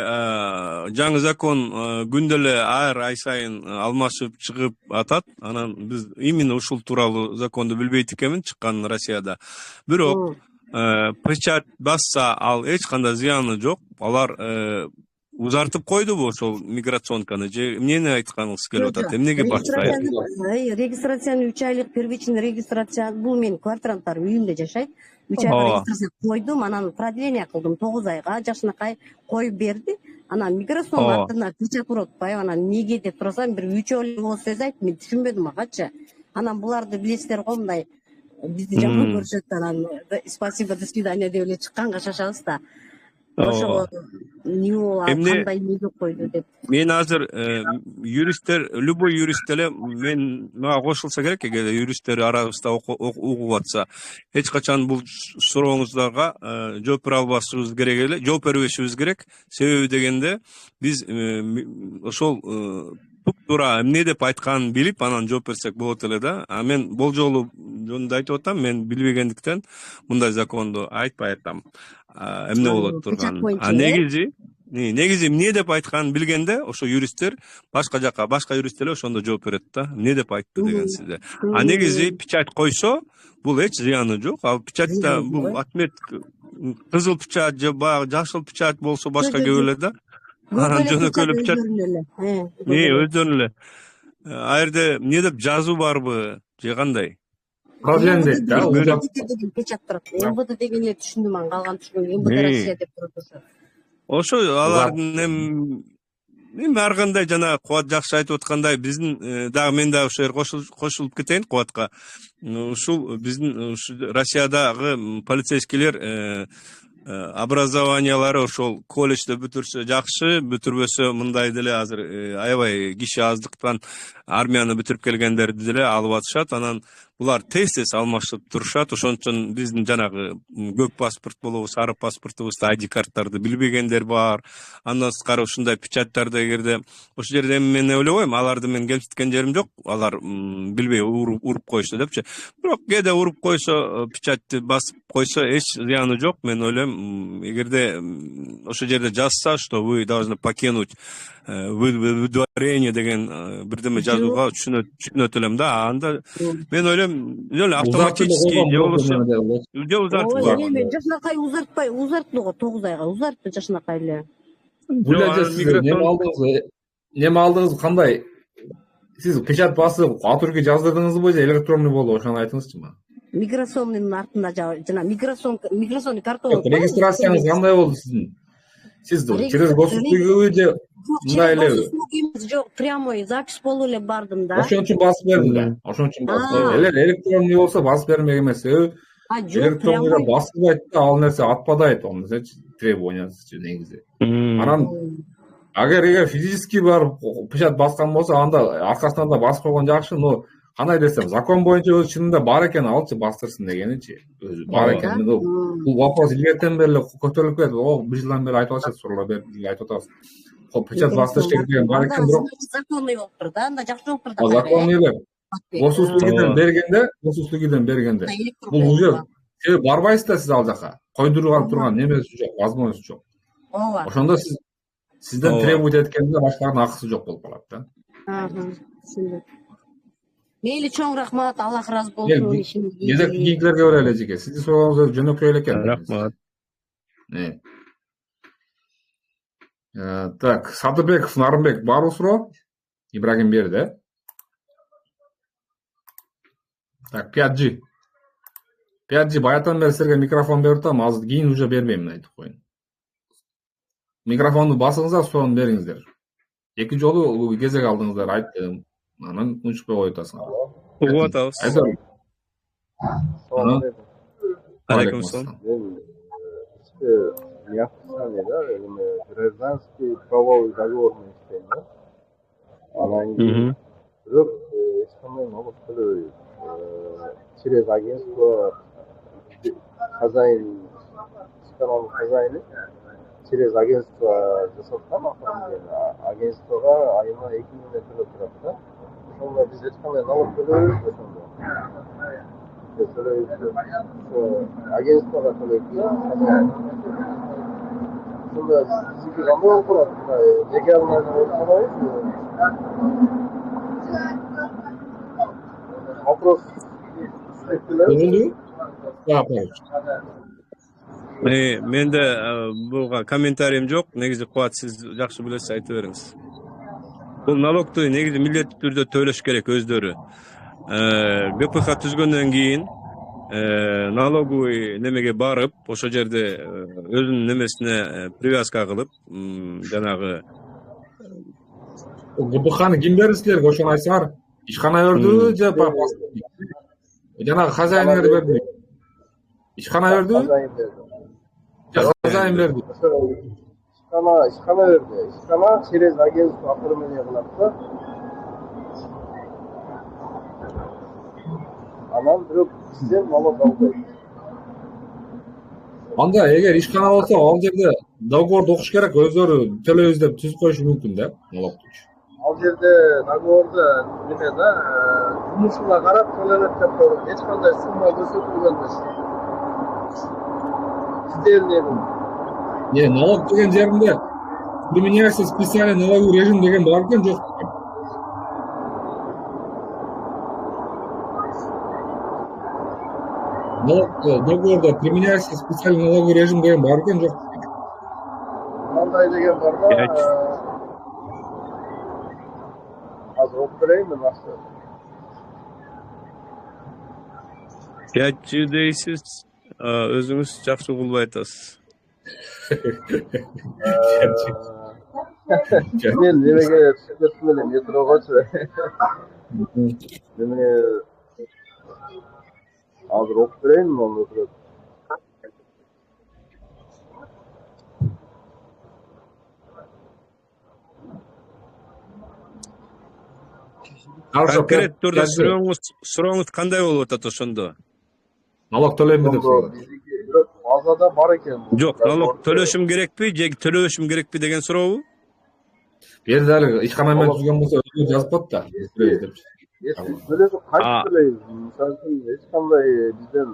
жаңы закон күндө эле ай сайын алмашып чыгып атат. Анан биз именно ушул тууралуу законду билбейт экенмин, чыккан Россияда. Бирок печать басса ал эч кандай зыяны жок. Алар узартып койдубу ошол миграционканы же эмнени айтканыңыз келип атат? Эмнеге баспайт? Регистрацияны 3 айлык первичный регистрация, бул менин квартиранттарым үйүндө жашайт. 3 айга регистрация койдум, анан продление кылдым 9 айга, жакшынакай коюп берди. Анан миграцион артына печать урап атпайбы, анан эмнеге деп турсам, бир 3 ай болсо айтты, мен түшүнбөдүм агачы. Анан буларды билесиздер го, мындай бизди жаман көрүшөт, анан спасибо, до свидания деп эле чыкканга шашабыз да. Ошого эмне болуп, кандай эмне койду деп. Мен азыр юристтер, любой юрист эле мага кошулса керек, эгер юристтер арабызда угуп атса, эч качан бул сурооңуздарга жооп бере албашыбыз керек эле, жооп бербешибиз керек. Себеби дегенде биз ошол туп-туура эмне деп айтканын билип, анан жооп берсек болот эле да. А мен бул жолу жөнүндө айтып атам, мен билбегендиктен мындай законду айтпай атам. Эмне болот турганын. А негизи эмне деп айтканын билгенде, ошо юристтер башка жака, башка юрист эле ошондо жооп берет да. Эмне деп айтты деген сизде. А негизи печать койсо, бул эч зыяны жок. Ал печатьта бул отметка кызыл печать же баягы жашыл печать болсо башка кеп эле да. Анан жөнөкөй эле печать. Өздөрүнүн эле. А жерде эмне деп жазуу барбы же кандай? Проблема дейт да. деген печать турат. МВД деген эле түшүндүм, аны калган түшүнбөйм. МВД Россия деп турат ошо. Ошо алардын эми ар кандай жана Кубат жакшы айтып аткандай, биздин дагы мен дагы ошол жерге кошулуп кетейин Кубатка. Ушул биздин Россиядагы полицейскийлер образованиялары ошол колледжде бүтүрсө жакшы, бүтүрбөсө мындай деле азыр аябай киши аздыктан армияны бүтүрүп келгендерди деле алып атышат. Анан булар тез алмашып турушат. Ошон үчүн биздин жанагы көк паспорт болобу, сары паспортубузда ID карттарды билбегендер бар. Андан сырткары ушундай печаттарды эгерде ошол жерде мен ойлобойм, аларды мен кемситкен жерим жок. Алар билбей уруп коюшту депчи. Бирок кээде уруп койсо, печатты басып койсо эч зыяны жок. Мен ойлойм, эгерде ошол жерде жазса, что вы должны покинуть выдворение деген бирдеме жазууга түшүнөт элем да. Анда мен ойлойм, эле автоматически же болбосо узартып Ой, койгон. жашынакай узартты го 9 айга, узартты жашынакай эле. Гүләже, сиз неме алдыңыз кандай? Сиз печать басып, атүргө жаздырдыңызбы же электронный болду? Ошону айтыңызчы мага. Миграционныйдын артында жана миграционный карта. Регистрацияңыз кандай болду сиздин? Сиз через госуслугу же мындай элеби? Жок, прямой запись болуп эле бардым да. Ошон үчүн басып бердим да. Ошон үчүн басып. Электронный болсо басып бермек эмес. Электронный басылбайт да, ал нерсе атпадайт, ал нерсе требованиясы негизи. Анан эгер физически барып печать баскан болсо, анда аркасынан да басып койгон жакшы, но кандай десем, закон боюнча өзү чынында бар экен, алчы бастырсын дегеничи. Өзү бар экен. Бул вопрос илгертен бери көтөрүлүп келет. Бир жылдан бери айтып атышат, суроолор берип айтып атабыз. Печать бастырыш керек деген бар экен, бирок законный болуптур да, анда жакшы болуптур да. Законный эле. Госуслугиден бергенде. Бул уже себеби барбайсыз да сиз ал жака. Койдуруп алып турган немеси жок, возможность жок. Ооба. Ошондо сизден требовать эткенде башканын акысы жок болуп калат да. Түшүндүм. Мейли, чоң рахмат, Аллах ыраазы болсун. Кезекти кийинкилерге берели эжеке. Сиздин сурооңуз жөнөкөй эле экен. Рахмат. Так, Садырбеков Нарымбек барбы суроо? Ибрагим берди. Так, 5G. 5G баятан бери силерге микрофон берип атам, азыр кийин уже бербейм, айтып коеюн. Микрофонду басыңыздар, суроону бериңиздер. Эки жолу кезек алдыңыздар, айттым. Анан унчукпай коюп атасыңар. Угуп атабыз. Алейкум ассалам. Я гражданский правовой договор иштейм да. Анан кийин бирок эч кандай налог төлөбөйбүз. Через агентство хозяин, ишкананын хозяйны через агентство жасап аткан оформление. Агентствого айына 2 миллион төлөп турат да. Ошондо биз эч кандай налог төлөбөйбүз ошондо. Агентствого төлөйт. Ошондо сиздики кандай болуп калат? Легально болуп калабызбы? Вопрос Менде буга комментариям жок. Негизи Кубат, сиз жакшы билесиз, айтып бериңиз. Бул налогду негизи милдеттүү түрдө төлөш керек өздөрү. ГПХ түзгөндөн кийин налоговый немеге барып, ошол жерде өзүнүн немесине привязка кылып, жанагы ГПХны ким берди силерге, ошону айтсаңар. Ишкана бердиби же жанагы хозяиниңер бердиби? Ишкана бердиби? Хозяин берди. Ишкана берди. Ишкана через агентство оформление кылат да. Анан бирок сизден налог албайт. Анда эгер ишкана болсо, ал жерде договорду окуш керек, өздөрү төлөйбүз деп түзүп коюшу мүмкүн да, налогду. Ал жерде договорда неме да, жумушуна карап төлөнөт деп коюлган. Эч кандай сумма көрсөтүлгөн эмес. Сиздер налог деген жеринде применяется специальный налоговый режим деген бар экен, жок экен. Договорда применяется специальный налоговый режим деген бар экен, жок. Кандай деген бар да? Азыр окуп берейин мен акча. 5G дейсиз, өзүңүз жакшы кулбай атасыз. Мен немеге түшүнөтүм эле, метрогочу. Неме азыр окуп берейин мен метро. Конкреттүү сурооңуз кандай болуп атат ошондо? Налог төлөймүн деп сурап атат. Бирок базада бар экен. Жок, налог төлөшүм керекпи же төлөбөшүм керекпи деген сурообу? Бул жерде дагы ишкана менен түзгөн болсо өзү жазып коет да. Төлөсө кантип төлөйбүз? Мисалы үчүн эч кандай бизден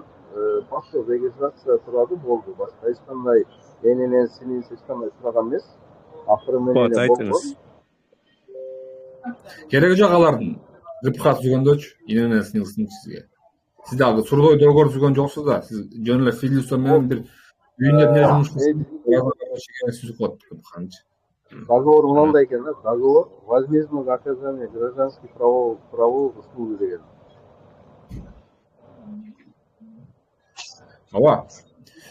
паспорт регистрация сурады, болду. Башка эч кандай менен синин эч кандай сураган эмес. Акыры менен болгон. Кереги жок алардын. ГПХ түзгөндөчү, иненен сиңилсин сизге. Сиз дагы сурдой договор түзгөн жоксуз да. Сиз жөн эле физлицо менен бир үйүндө эмне жумуш кылсаңыз коет ГПХчы. Договор мындай экен да, договор возмездного оказания гражданских правовых услуг деген. Ооба.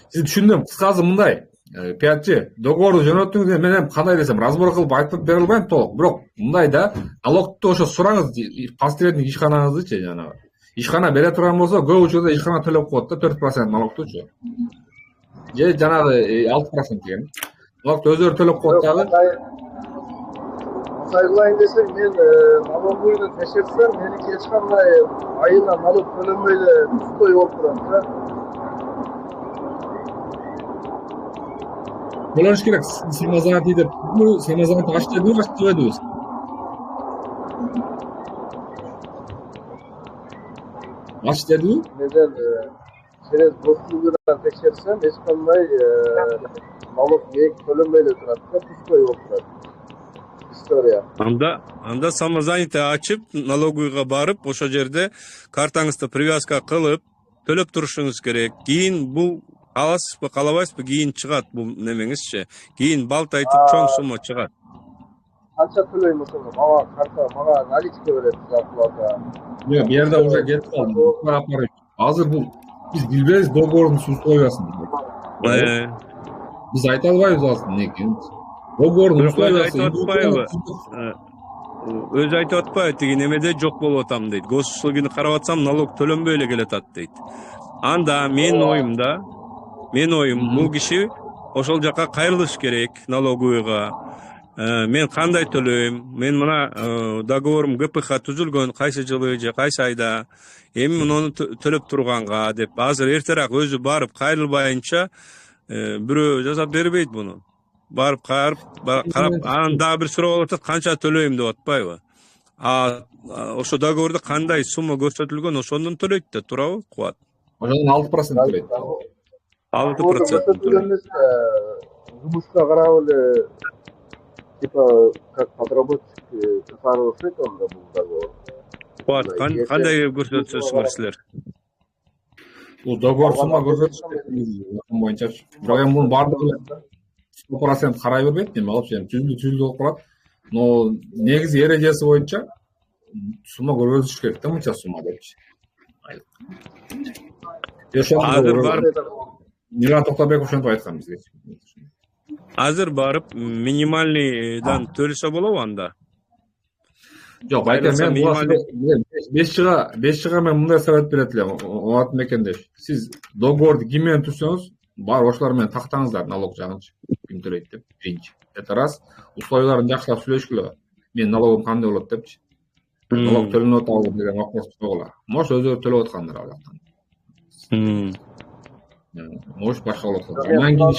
Сиз түшүндүм. Кыскасы мындай. Пиятчы, договорду жөнөттүңүз, мен эми кандай десем, разбор кылып айтып бере албайм толук. Бирок мындай да, налогту ошо сураңыз посредник ишканаңыздычы жанагы. Ишкана бере турган болсо, көп учурда ишкана төлөп коет да 4% налогтучу. Же жанагы 6% деген. Налогту өздөрү төлөп коет дагы. Сайылайын десең, мен налоговыйды текшерсем, меники эч кандай айына налог төлөнбөй эле устой болуп турат да. Төлөш керек. Самозанятый деп, самозанятый качта дебедиз. Аш дедиби? Менен через госуслугудан текшерсем, эч кандай налог төлөнбөй эле турат да, устой болуп турат. История. Анда самозанятый ачып, налоговыйга барып, ошо жерде картаңызды привязка кылып төлөп турушуңуз керек. Кийин бул кааласызбы, каалабайсызбы, кийин чыгат бул немеңизчи. Кийин балтайтып чоң сумма чыгат. Канча төлөйм ошону? Мага наличка берет зарплата. Жок, бу жерде уже кетип калдым. Азыр бул биз билбейбиз договордун условиясын. Биз айта албайбыз азыр эмне экенин. Договордун условиясы өзү айтып атпайбы, тиги немеде жок болуп атам дейт. Госуслугуну карап атсам, налог төлөнбөй эле келатат дейт. Анда менин оюм бул киши ошол жака кайрылыш керек налоговыйга. Мен кандай төлөйм? Мен мына договорум ГПХ түзүлгөн кайсы жылы же кайсы айда, эми муну төлөп турганга деп азыр эртерээк өзү барып кайрылбайынча бирөө жасап бербейт буну. Барып карап, анан дагы бир суроо болуп атат, канча төлөйм деп атпайбы? Ошо договордо кандай сумма көрсөтүлгөн, ошондон төлөйт да, туурабы? Кубат. Ошондон 6% төлөйт. 6% төлөйт. Жумушка карап эле типа как подработчик чыгарып окшойт анда бул договор. Кубат, кандай көрсөтөсүңөр силер? Бул договор сумма көрсөтүшү боюнчачы. Бирок эми мунун баардыгы 100% карай бербейт, эми алып түзүлдү болуп калат. Но негизи эрежеси боюнча сумма көрсөтүш керек да, мынча сумма депчи. Азыр барып Миран Токтобеков ошентип айткан бизге. Азыр барып минимальныйдан төлөсө болобу анда? Жок, байке мен 5 жыга мен мындай совет берет элем. Оңат мекендеш. Сиз договорду ким менен түзсөңүз, бар ошолор менен тактаңыздар налог жагынчы. Ким төлөйт деп, биринчи. Это раз. Условияларын жакшылап сүйлөшкүлө. Мен налогум кандай болот депчи. Налог төлөнүп атабы деген вопрос койгула. Может өзүлөрү төлөп аткандар ал жактан. Может башка болот. Анан кийин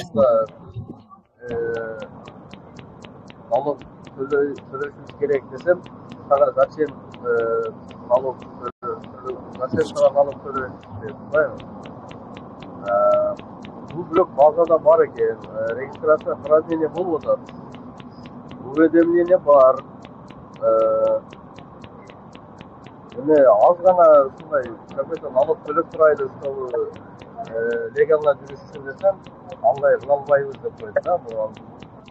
налог төлөшүш керек десем, сага зачем налог төлөйсүз деп атпайбы? Бул бирок базада бар экен, регистрация оформление болуп атат. Уведомление бар. Эми аз гана ушундай какой-то налог төлөп турайлы, чтобы легально жүрүш үчүн десем, андай кыла албайбыз деп коет да.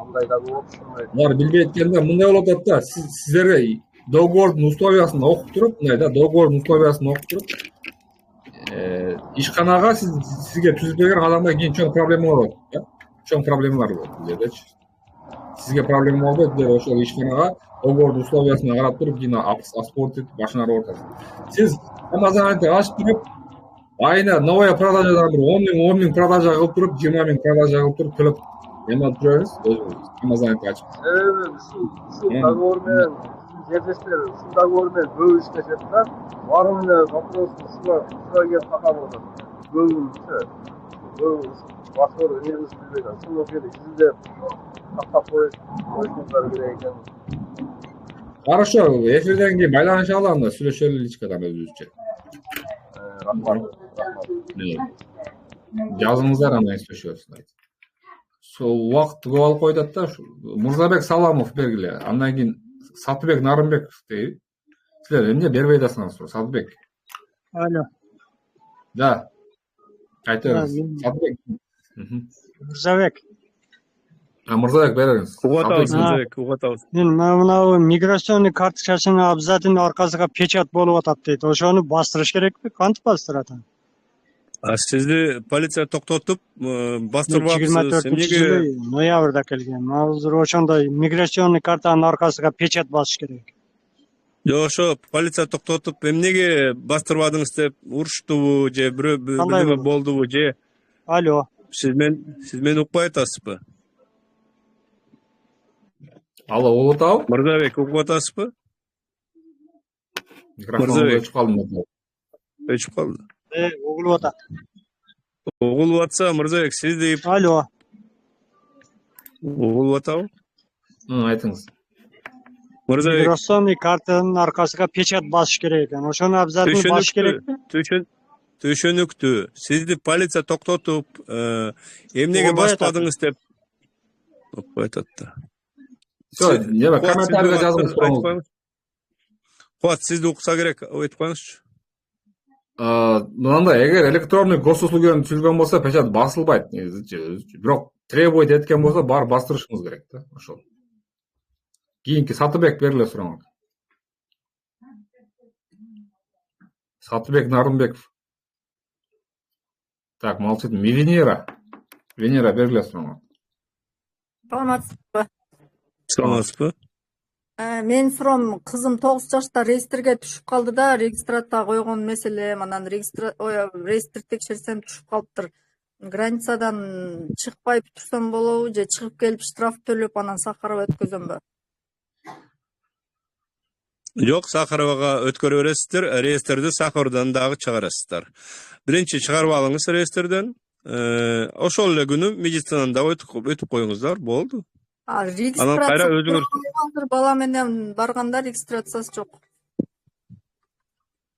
Андай да болуп ушундай. Булар билбейт экенде, мындай болуп атат да. Сиздерге договордун условиясын окуп туруп, мындай да, договордун условиясын окуп туруп, ишканага сизге түзүп берген адамга кийин чоң проблема болот, да? Чоң проблемалар болот бул жердечи. Сизге проблема болбойт, бир ошол ишканага договордун условиясына карап туруп, кийин аспорт этип башына ооруп атасыз. Сиз самозанятый ачып туруп, айына новая продажадан бир 10 миң продажа кылып туруп, 20 миң продажа кылып туруп төлөп эме алып жүрөбүз, өзүңүз самозанятый ачып. Ушул договор менен жерлештер ушундай менен бөлүшүшөт да. Баарын эле вопросту сұрай такап отыр. Көбүнчө башкор эмес билбейт. Ушул жерде сиз де тактап коюшуңуздар керек экен. Хорошо, эфирден кийин байланыша алам да сүйлөшөлү личкадан өзүбүзчө. Рахмат. Жазыңыздар андан сүйлөшөбүз. Сол убакытты көп алып койдот да. Мырзабек Саламов бергиле. Андан кийин Сатыбек Нарымбеков дейт. Силер эмне бербей атасыңар, Сатыбек? Алло. Да. Кайта бериңиз. Сатыбек. Мырзабек. Мырзабек бериңиз. Угатабыз. Мен мынау миграционный карточкасынын обязательно аркасыга печать болуп атат дейт. Ошону бастырыш керекпи? Кантип бастырат? Сизди полиция токтотуп, бастырбапсыз. 24-жылы ноябрда келген. Азыр ошондой миграционный картанын аркасыга печать басыш керек. Жок, ошо полиция токтотуп, эмнеге бастырбадыңыз деп уруштубу же бирөө болдубу же? Алло. Сиз мени укпай атасызбы? Алло, угуп атабы? Мырзабек, угуп атасызбы? Микрофон өчүп калдым. Өчүп калды. Угулуп атат. Угулуп атса, Мырзабек, сиз дейп. Алло. Угулуп атабы? Айтыңыз. Мырзабек. Миграционный картанын аркасыга печать басыш керек экен. Ошону обязательно басыш керек. Төшөнүктү. Сизди полиция токтотуп, эмнеге баспадыңыз деп укпай атат да. Всё, неме комментарийге жазыңыз, сураңыз. Куат, сизди укса керек, айтып коюңузчу. Мынандай, эгер электронный госуслуганы түзүлгөн болсо, печать басылбайт негизичи. Бирок требовать эткен болсо, бар бастырышыңыз керек да, ошол. Кийинки Сатыбек бергиле сураңыз. Сатыбек Нарымбеков. Так, молчит. Венера бергиле сураңыз. Саламатсызбы? Мен суром, кызым 9 жашта реестрге түшүп калды да, регистрата койгон меселе, анан реестр текшерсем түшүп калыптыр. Границадан чыкпай турсам болобу же чыгып келип штраф төлөп анан Сахарова өткөзөмбү? Жок, Сахаровага өткөрө бересиздер, реестрди Сахардан дагы чыгарасыздар. Биринчи чыгарып алыңыз реестрден. Ошол эле күнү медицинадан дагы өтүп коюңуздар, болду. Анан кайра өзүңүз бала менен барганда регистрациясы жок.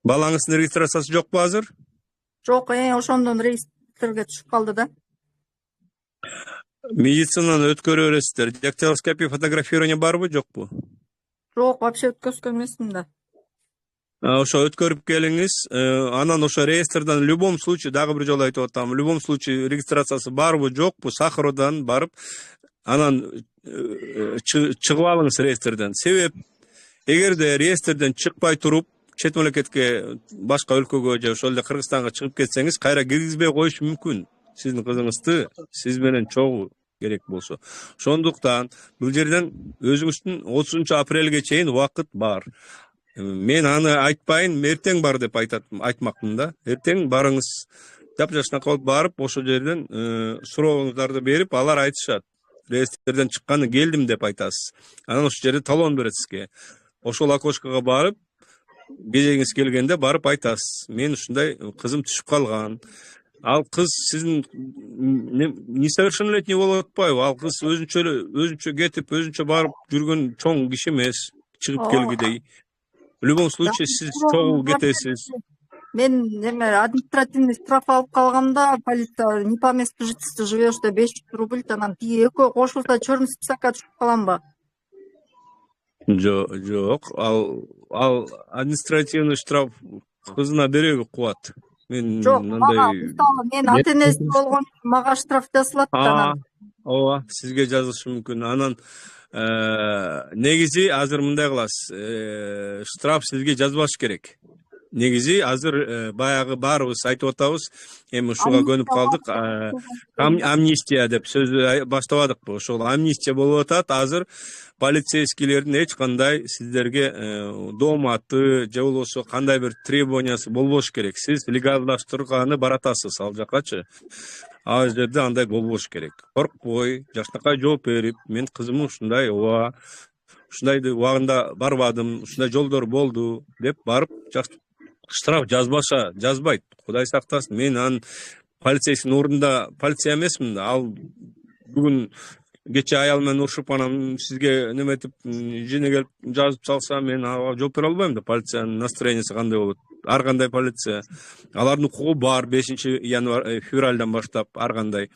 Балаңыздын регистрациясы жокпу азыр? Жок, ошондон реестрге түшүп калды да. Медицинадан өткөрө бересиздер. Дактилоскопия фотографирование барбы, жокпу? Жок, вообще өткөзгөн эмесмин да. Ошо өткөрүп келиңиз. Анан ошо реестрден в любом случае, дагы бир жолу айтып атам, в любом случае регистрациясы барбы, жокпу, Сахаровдан барып, анан чыгып алыңыз реестрден. Себеп, эгерде реестрден чыкпай туруп, чет мамлекетке, башка өлкөгө же ошол эле Кыргызстанга чыгып кетсеңиз, кайра киргизбей коюшу мүмкүн. Сиздин кызыңызды, сиз менен чогуу керек болсо. Ошондуктан бул жерден өзүңүздүн 30 апрелге чейин убакыт бар. Мен аны айтпайын, эртең бар деп айтмакмын да. Эртең барыңыз, жапжашына калып барып, ошол жерден сурооңуздарды берип, алар айтышат. Реестрден чыкканы келдим деп айтасыз. Анан ошол жерде талон берет сизге. Ошол окошкого барып, кезегиңиз келгенде барып айтасыз. Мен ушундай кызым түшүп калган. Ал кыз сиздин несовершеннолетний болуп атпайбы? Ал кыз өзүнчө кетип, өзүнчө барып жүргөн чоң киши эмес, чыгып келгидей. В любом случае сиз чогуу кетесиз. Мен административный штраф алып калгамда, полиция не по месту жительства живешь деп 500 рубль, анан экөө кошулса черный списокко түшүп каламбы? Жок, ал административный штраф кызына береби Кубат. Мен мындай мен ата-энеси болгон мага штраф жазылат анан. Ооба, сизге жазылышы мүмкүн. Анан негизи азыр мындай кыласыз. Штраф сизге жазбаш керек. Негизи азыр баягы баарыбыз айтып атабыз, эми ушуга көнүп калдык. Амнистия деп сөздү баштабадыкпы? Ошол амнистия болуп атат. Азыр полицейскийлердин эч кандай сиздерге дооматы же болбосо кандай бир требованиясы болбош керек. Сиз легалдаштырганы баратасыз ал жакачы. Ал жерде андай болбош керек. Коркпой, жакшынакай жооп берип, мен кызымы ушундай, ооба, ушундайды убагында барбадым, ушундай жолдор болду деп барып штраф жазбайт. Кудай сактасын. Мен анын полицейдин ордунда полиция эмесмин. Ал бүгүн кече аял менен урушуп анан сизге неметип жине келип жазып салса, мен ага жооп бере албайм да. Полициянын настроениясы кандай болот? Ар кандай полиция, алардын укугу бар 5 февралдан баштап ар кандай.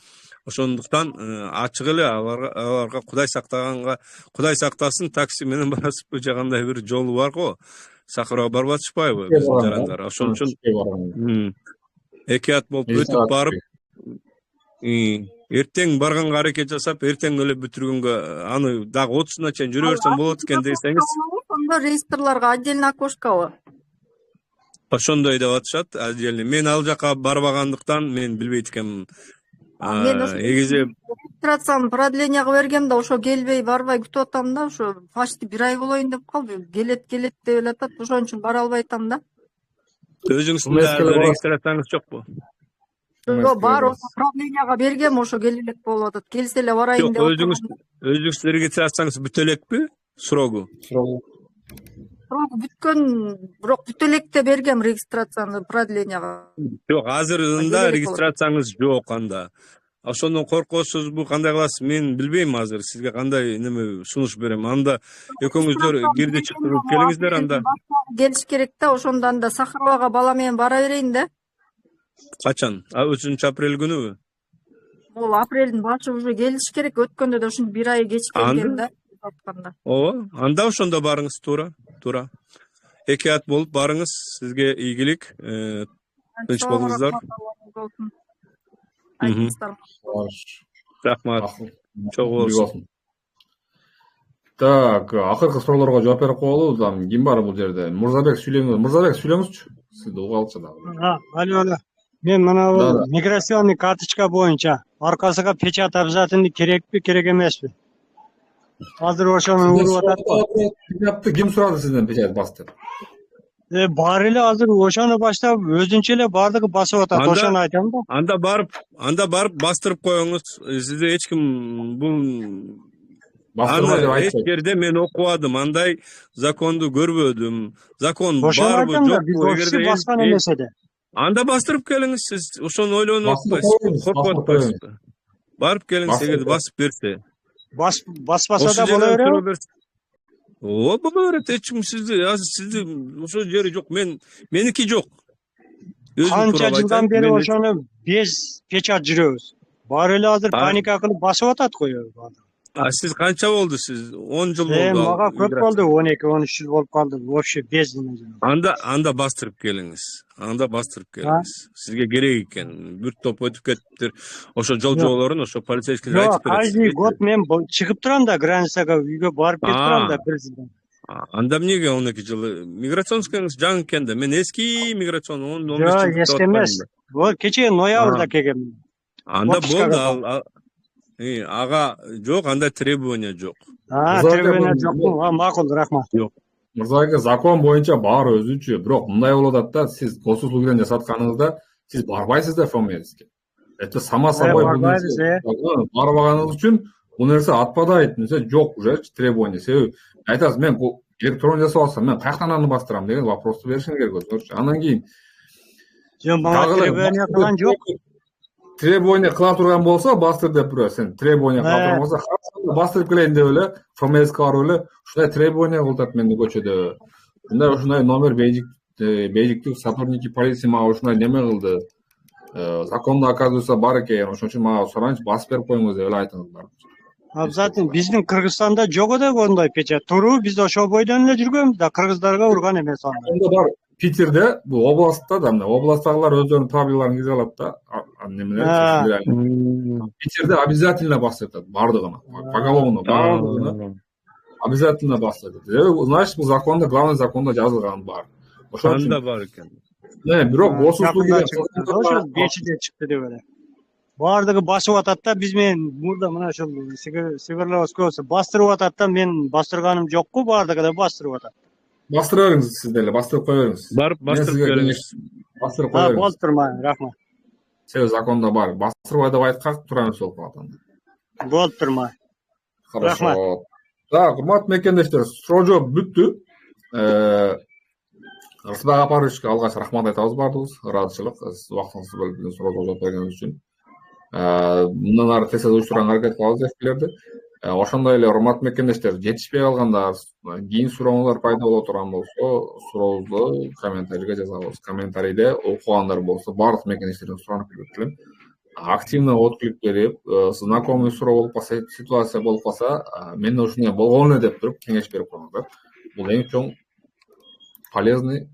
Ошондуктан ачык эле аларга Кудай сактасын, такси менен басып же кандай бир жолу бар го. Сахарага барып атышпайбы биздин жарандар. Ошон үчүн экият болуп өтүп барып, эртең барганга аракет жасап, эртең эле бүтүргөнгө аны дагы 30-на чейин жүрө берсем болот экен десеңиз. Ошондо рейстрларга отдельно окошкабы? Ошондой деп атышат, отдельно. Мен ал жака барбагандыктан мен билбейт экенмин. Эгизи регистрацияны продление кылып бергем да, ошо келбей, барбай күтүп атам да, ошо почти 1 ай болоюн деп калды. Келет деп эле атат, ошон үчүн бара албай атам да. Өзүңүздүн регистрацияңыз жокпу? Жок, бар, ошо продлениега бергем, ошо келе элек болуп атат. Келсе эле барайын деп атам. Өзүңүз регистрацияңыз бүтө элекпи? Срогу бүткөн, бирок бүтө элек деп бергем регистрацияны продлениега. Жок, азырында регистрацияңыз жок анда. Ошондон коркосузбу, кандай кыласыз? Мен билбейм азыр сизге кандай неме сунуш берем. Анда экөөңүздөр кирди чыктырып келиңиздер анда. Келиш керек да, ошондо анда Сахаровага бала менен бара берейин да. Качан? 3-апрель күнүбү? Бул апрелдин башы уже келиш керек. Өткөндө да ушинтип 1 ай кеч келген да. Ооба, анда ошондо барыңыз, туура. Экият болуп барыңыз, сизге ийгилик, тынч болуңуздар. Рахмат. Чогуу болсун. Так, акыркы суроолорго жооп берип коелу. Ким бар бул жерде? Мурзабек сүйлөңүзчү. Сизди угалчы дагы. Алло. Мен мына миграционный карточка боюнча аркасыга печать обязательно керекпи, керек эмеспи? Азыр ошону уруп атат. Печатты ким сурады сизден печать бас деп? Бар эле азыр ошону баштап өзүнчө эле бардыгы басып атат. Ошону айтам да. Анда барып бастырып коюңуз. Сизде эч ким бул эч жерде мен окубадым, андай законду көрбөдүм. Закон барбы жокпу? Эгерде баскан эмес эде. Анда бастырып келиңиз, сиз ошону ойлонуп атпайсызбы? Коркуп атпайсызбы? Барып келиңиз, эгерде басып берсе. Баспаса да боло береби? Боло берет, эч ким сизди ошол жери жок. Меники жок. Канча жылдан бери ошону без печать жүрөбүз. Баары эле азыр паника кылып басып атат го. Сиз канча болду? Сиз 10 жыл болду. Мага көп болду, 12-13 жыл болуп калды. Вообще без неме. Анда бастырып келиңиз. Сизге керек экен. Бир топ өтүп кетиптир. Ошо жол жоболорун ошо полицейскийлер айтып берет. Каждый год мен чыгып турам да границага, үйгө барып кетип турам да 1 жылдан. Анда эмнеге 12 жыл? Миграционскиңиз жаңы экен да. Мен эски миграцион 10-15 жыл. Жок, эски эмес. Кечээ ноябрда келгем. Анда болду. Ага жок, андай требование жок. Требование жокпу? Макул, рахмат. Жок. Мырза, закон боюнча баары өзүнчө. Бирок мындай болуп атат да, сиз консулдуктан жасатканыңызда сиз барбайсыздар ФМСке. Это сама собой барбаганыңыз үчүн бул нерсе отпадает. Жок уже требование. Себеби айтасыз, мен бул электрон жасап алсам, мен каяктан аны бастырам деген вопросту беришиңиз керек өзүңөрчү. Анан кийин требование кылган жок. Требование кыла турган болсо, бастыр деп бирөө, сен требование кыла турган болсо, бастырып келейин деп эле, ФМСке барып эле, ушундай требование кылат менде көчөдө. Ушундай номер бейжиктик сотрудники полиции мага ушундай неме кылды. Закондо оказывается бар экен, ошон үчүн мага сураңыз, басып берип коюңуз деп эле айтыңыздар. Абзатын биздин Кыргызстанда жок да ондай печать. Туруу биз ошол бойдон эле жүргөнбүз да, кыргыздарга урган эмес аны. Онда бар Питерде, бул областта да, областтагылар өздөрүнүн проблемаларын киргизе алат да. Питерде обязательно бастырат бардыгына. Поголовно бардыгына обязательно бастырат. Значит, бул законда, главный законда жазылган бар. Ошон үчүн бар экен. Бирок госуслуга ошо бешиде чыкты деп эле. Бардыгы басып атат да, биз менен мурда мына ошол Северловскойсо бастырып атат да, мен бастырганым жокку, бардыгы да бастырып атат. Бастыра бериңиз сиз деле, бастырып кое бериңиз. Барып бастырып келиңиз. Бастырып кое бериңиз. Болуп турма, рахмат. Себеби закондо бар. Бастырбай деп айткак турам болуп калат анда. Болуп турма. Рахмат. Так, урматтуу мекендештер, суроо жооп бүттү. Ырсыбек Апаровичке алгач рахмат айтабыз баардыгыбыз. Ыраазычылык убактыңызды бөлүп суроо жооп бергениңиз үчүн. Мындан ары тез уюштурганга аракет кылабыз эфирлерди. Ошондой эле урматтуу мекендештер, жетишпей калгандар, кийин сурооңуздар пайда боло турган болсо, сурообузду комментарийге жазабыз. Комментарийде окугандар болсо баардык мекендештерден суранып келем. Активно отклик берип, знакомый суроо болуп калса, ситуация болуп калса, мен ушундай болгон эле деп туруп кеңеш берип коюңуздар. Бул эң чоң полезный,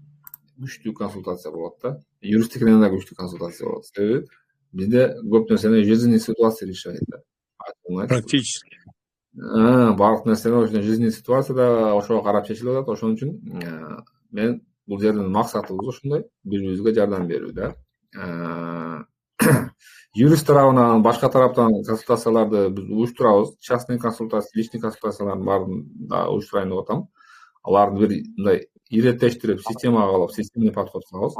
күчтүү консультация болот да. Юристтикинен да күчтүү консультация болот. Себеби бизде көп нерсени жизненный ситуация решает да. Практически. Баардык нерсени ошондой жизненный ситуацияда ошого карап чечилип атат. Ошон үчүн мен бул жерден максатыбыз ошондой, бири-бирибизге жардам берүү да. Юрист тарабынан, башка тараптан консультацияларды биз уюштурабыз. Частный консультация, личный консультациялардын баарын да уюштурайын деп атам. Аларды бир мындай иреттештирип, системага алып, системный подход кылабыз.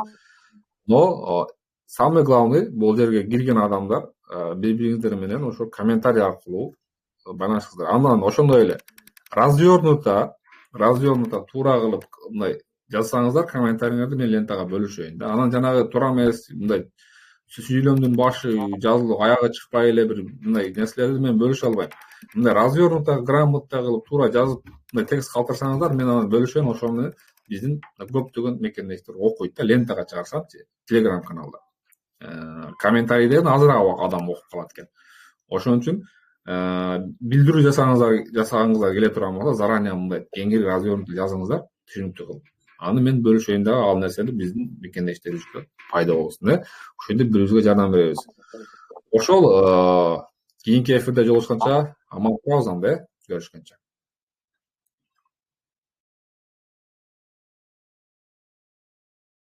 Но самый главный, бул жерге кирген адамдар бири-бириңиздер менен ошо комментарий аркылуу байланышыңыздар. Андан ошондой эле развернуто туура кылып мындай жазсаңыздар, комментарийлерди мен лентага бөлүшөйүн да. Анан жанагы туура эмес, мындай сүйлөмдүн башы жазылып аягы чыкпай эле бир мындай нерселерди мен бөлүшө албайм. Мындай развернуто, грамотно кылып туура жазып, мындай текст калтырсаңыздар, мен анан бөлүшөйм. Ошону биздин көптөгөн мекендештер окуйт да, лентага чыгарсамчы, Telegram каналда. Комментарийден азыраак адам окуп калат экен. Ошон үчүн билдирүү жасагыңыздар келе турган болсо, заранее мындай кеңири развернуто жазыңыздар, түшүнүктүү кылып. Аны мен бөлүшөйүн да, ал нерсени биздин мекендештерибизге пайда болсун да. Ошентип бири-бирибизге жардам беребиз. Ошол кийинки эфирде жолугушканча аман калыңыз анда, көрүшкөнчө.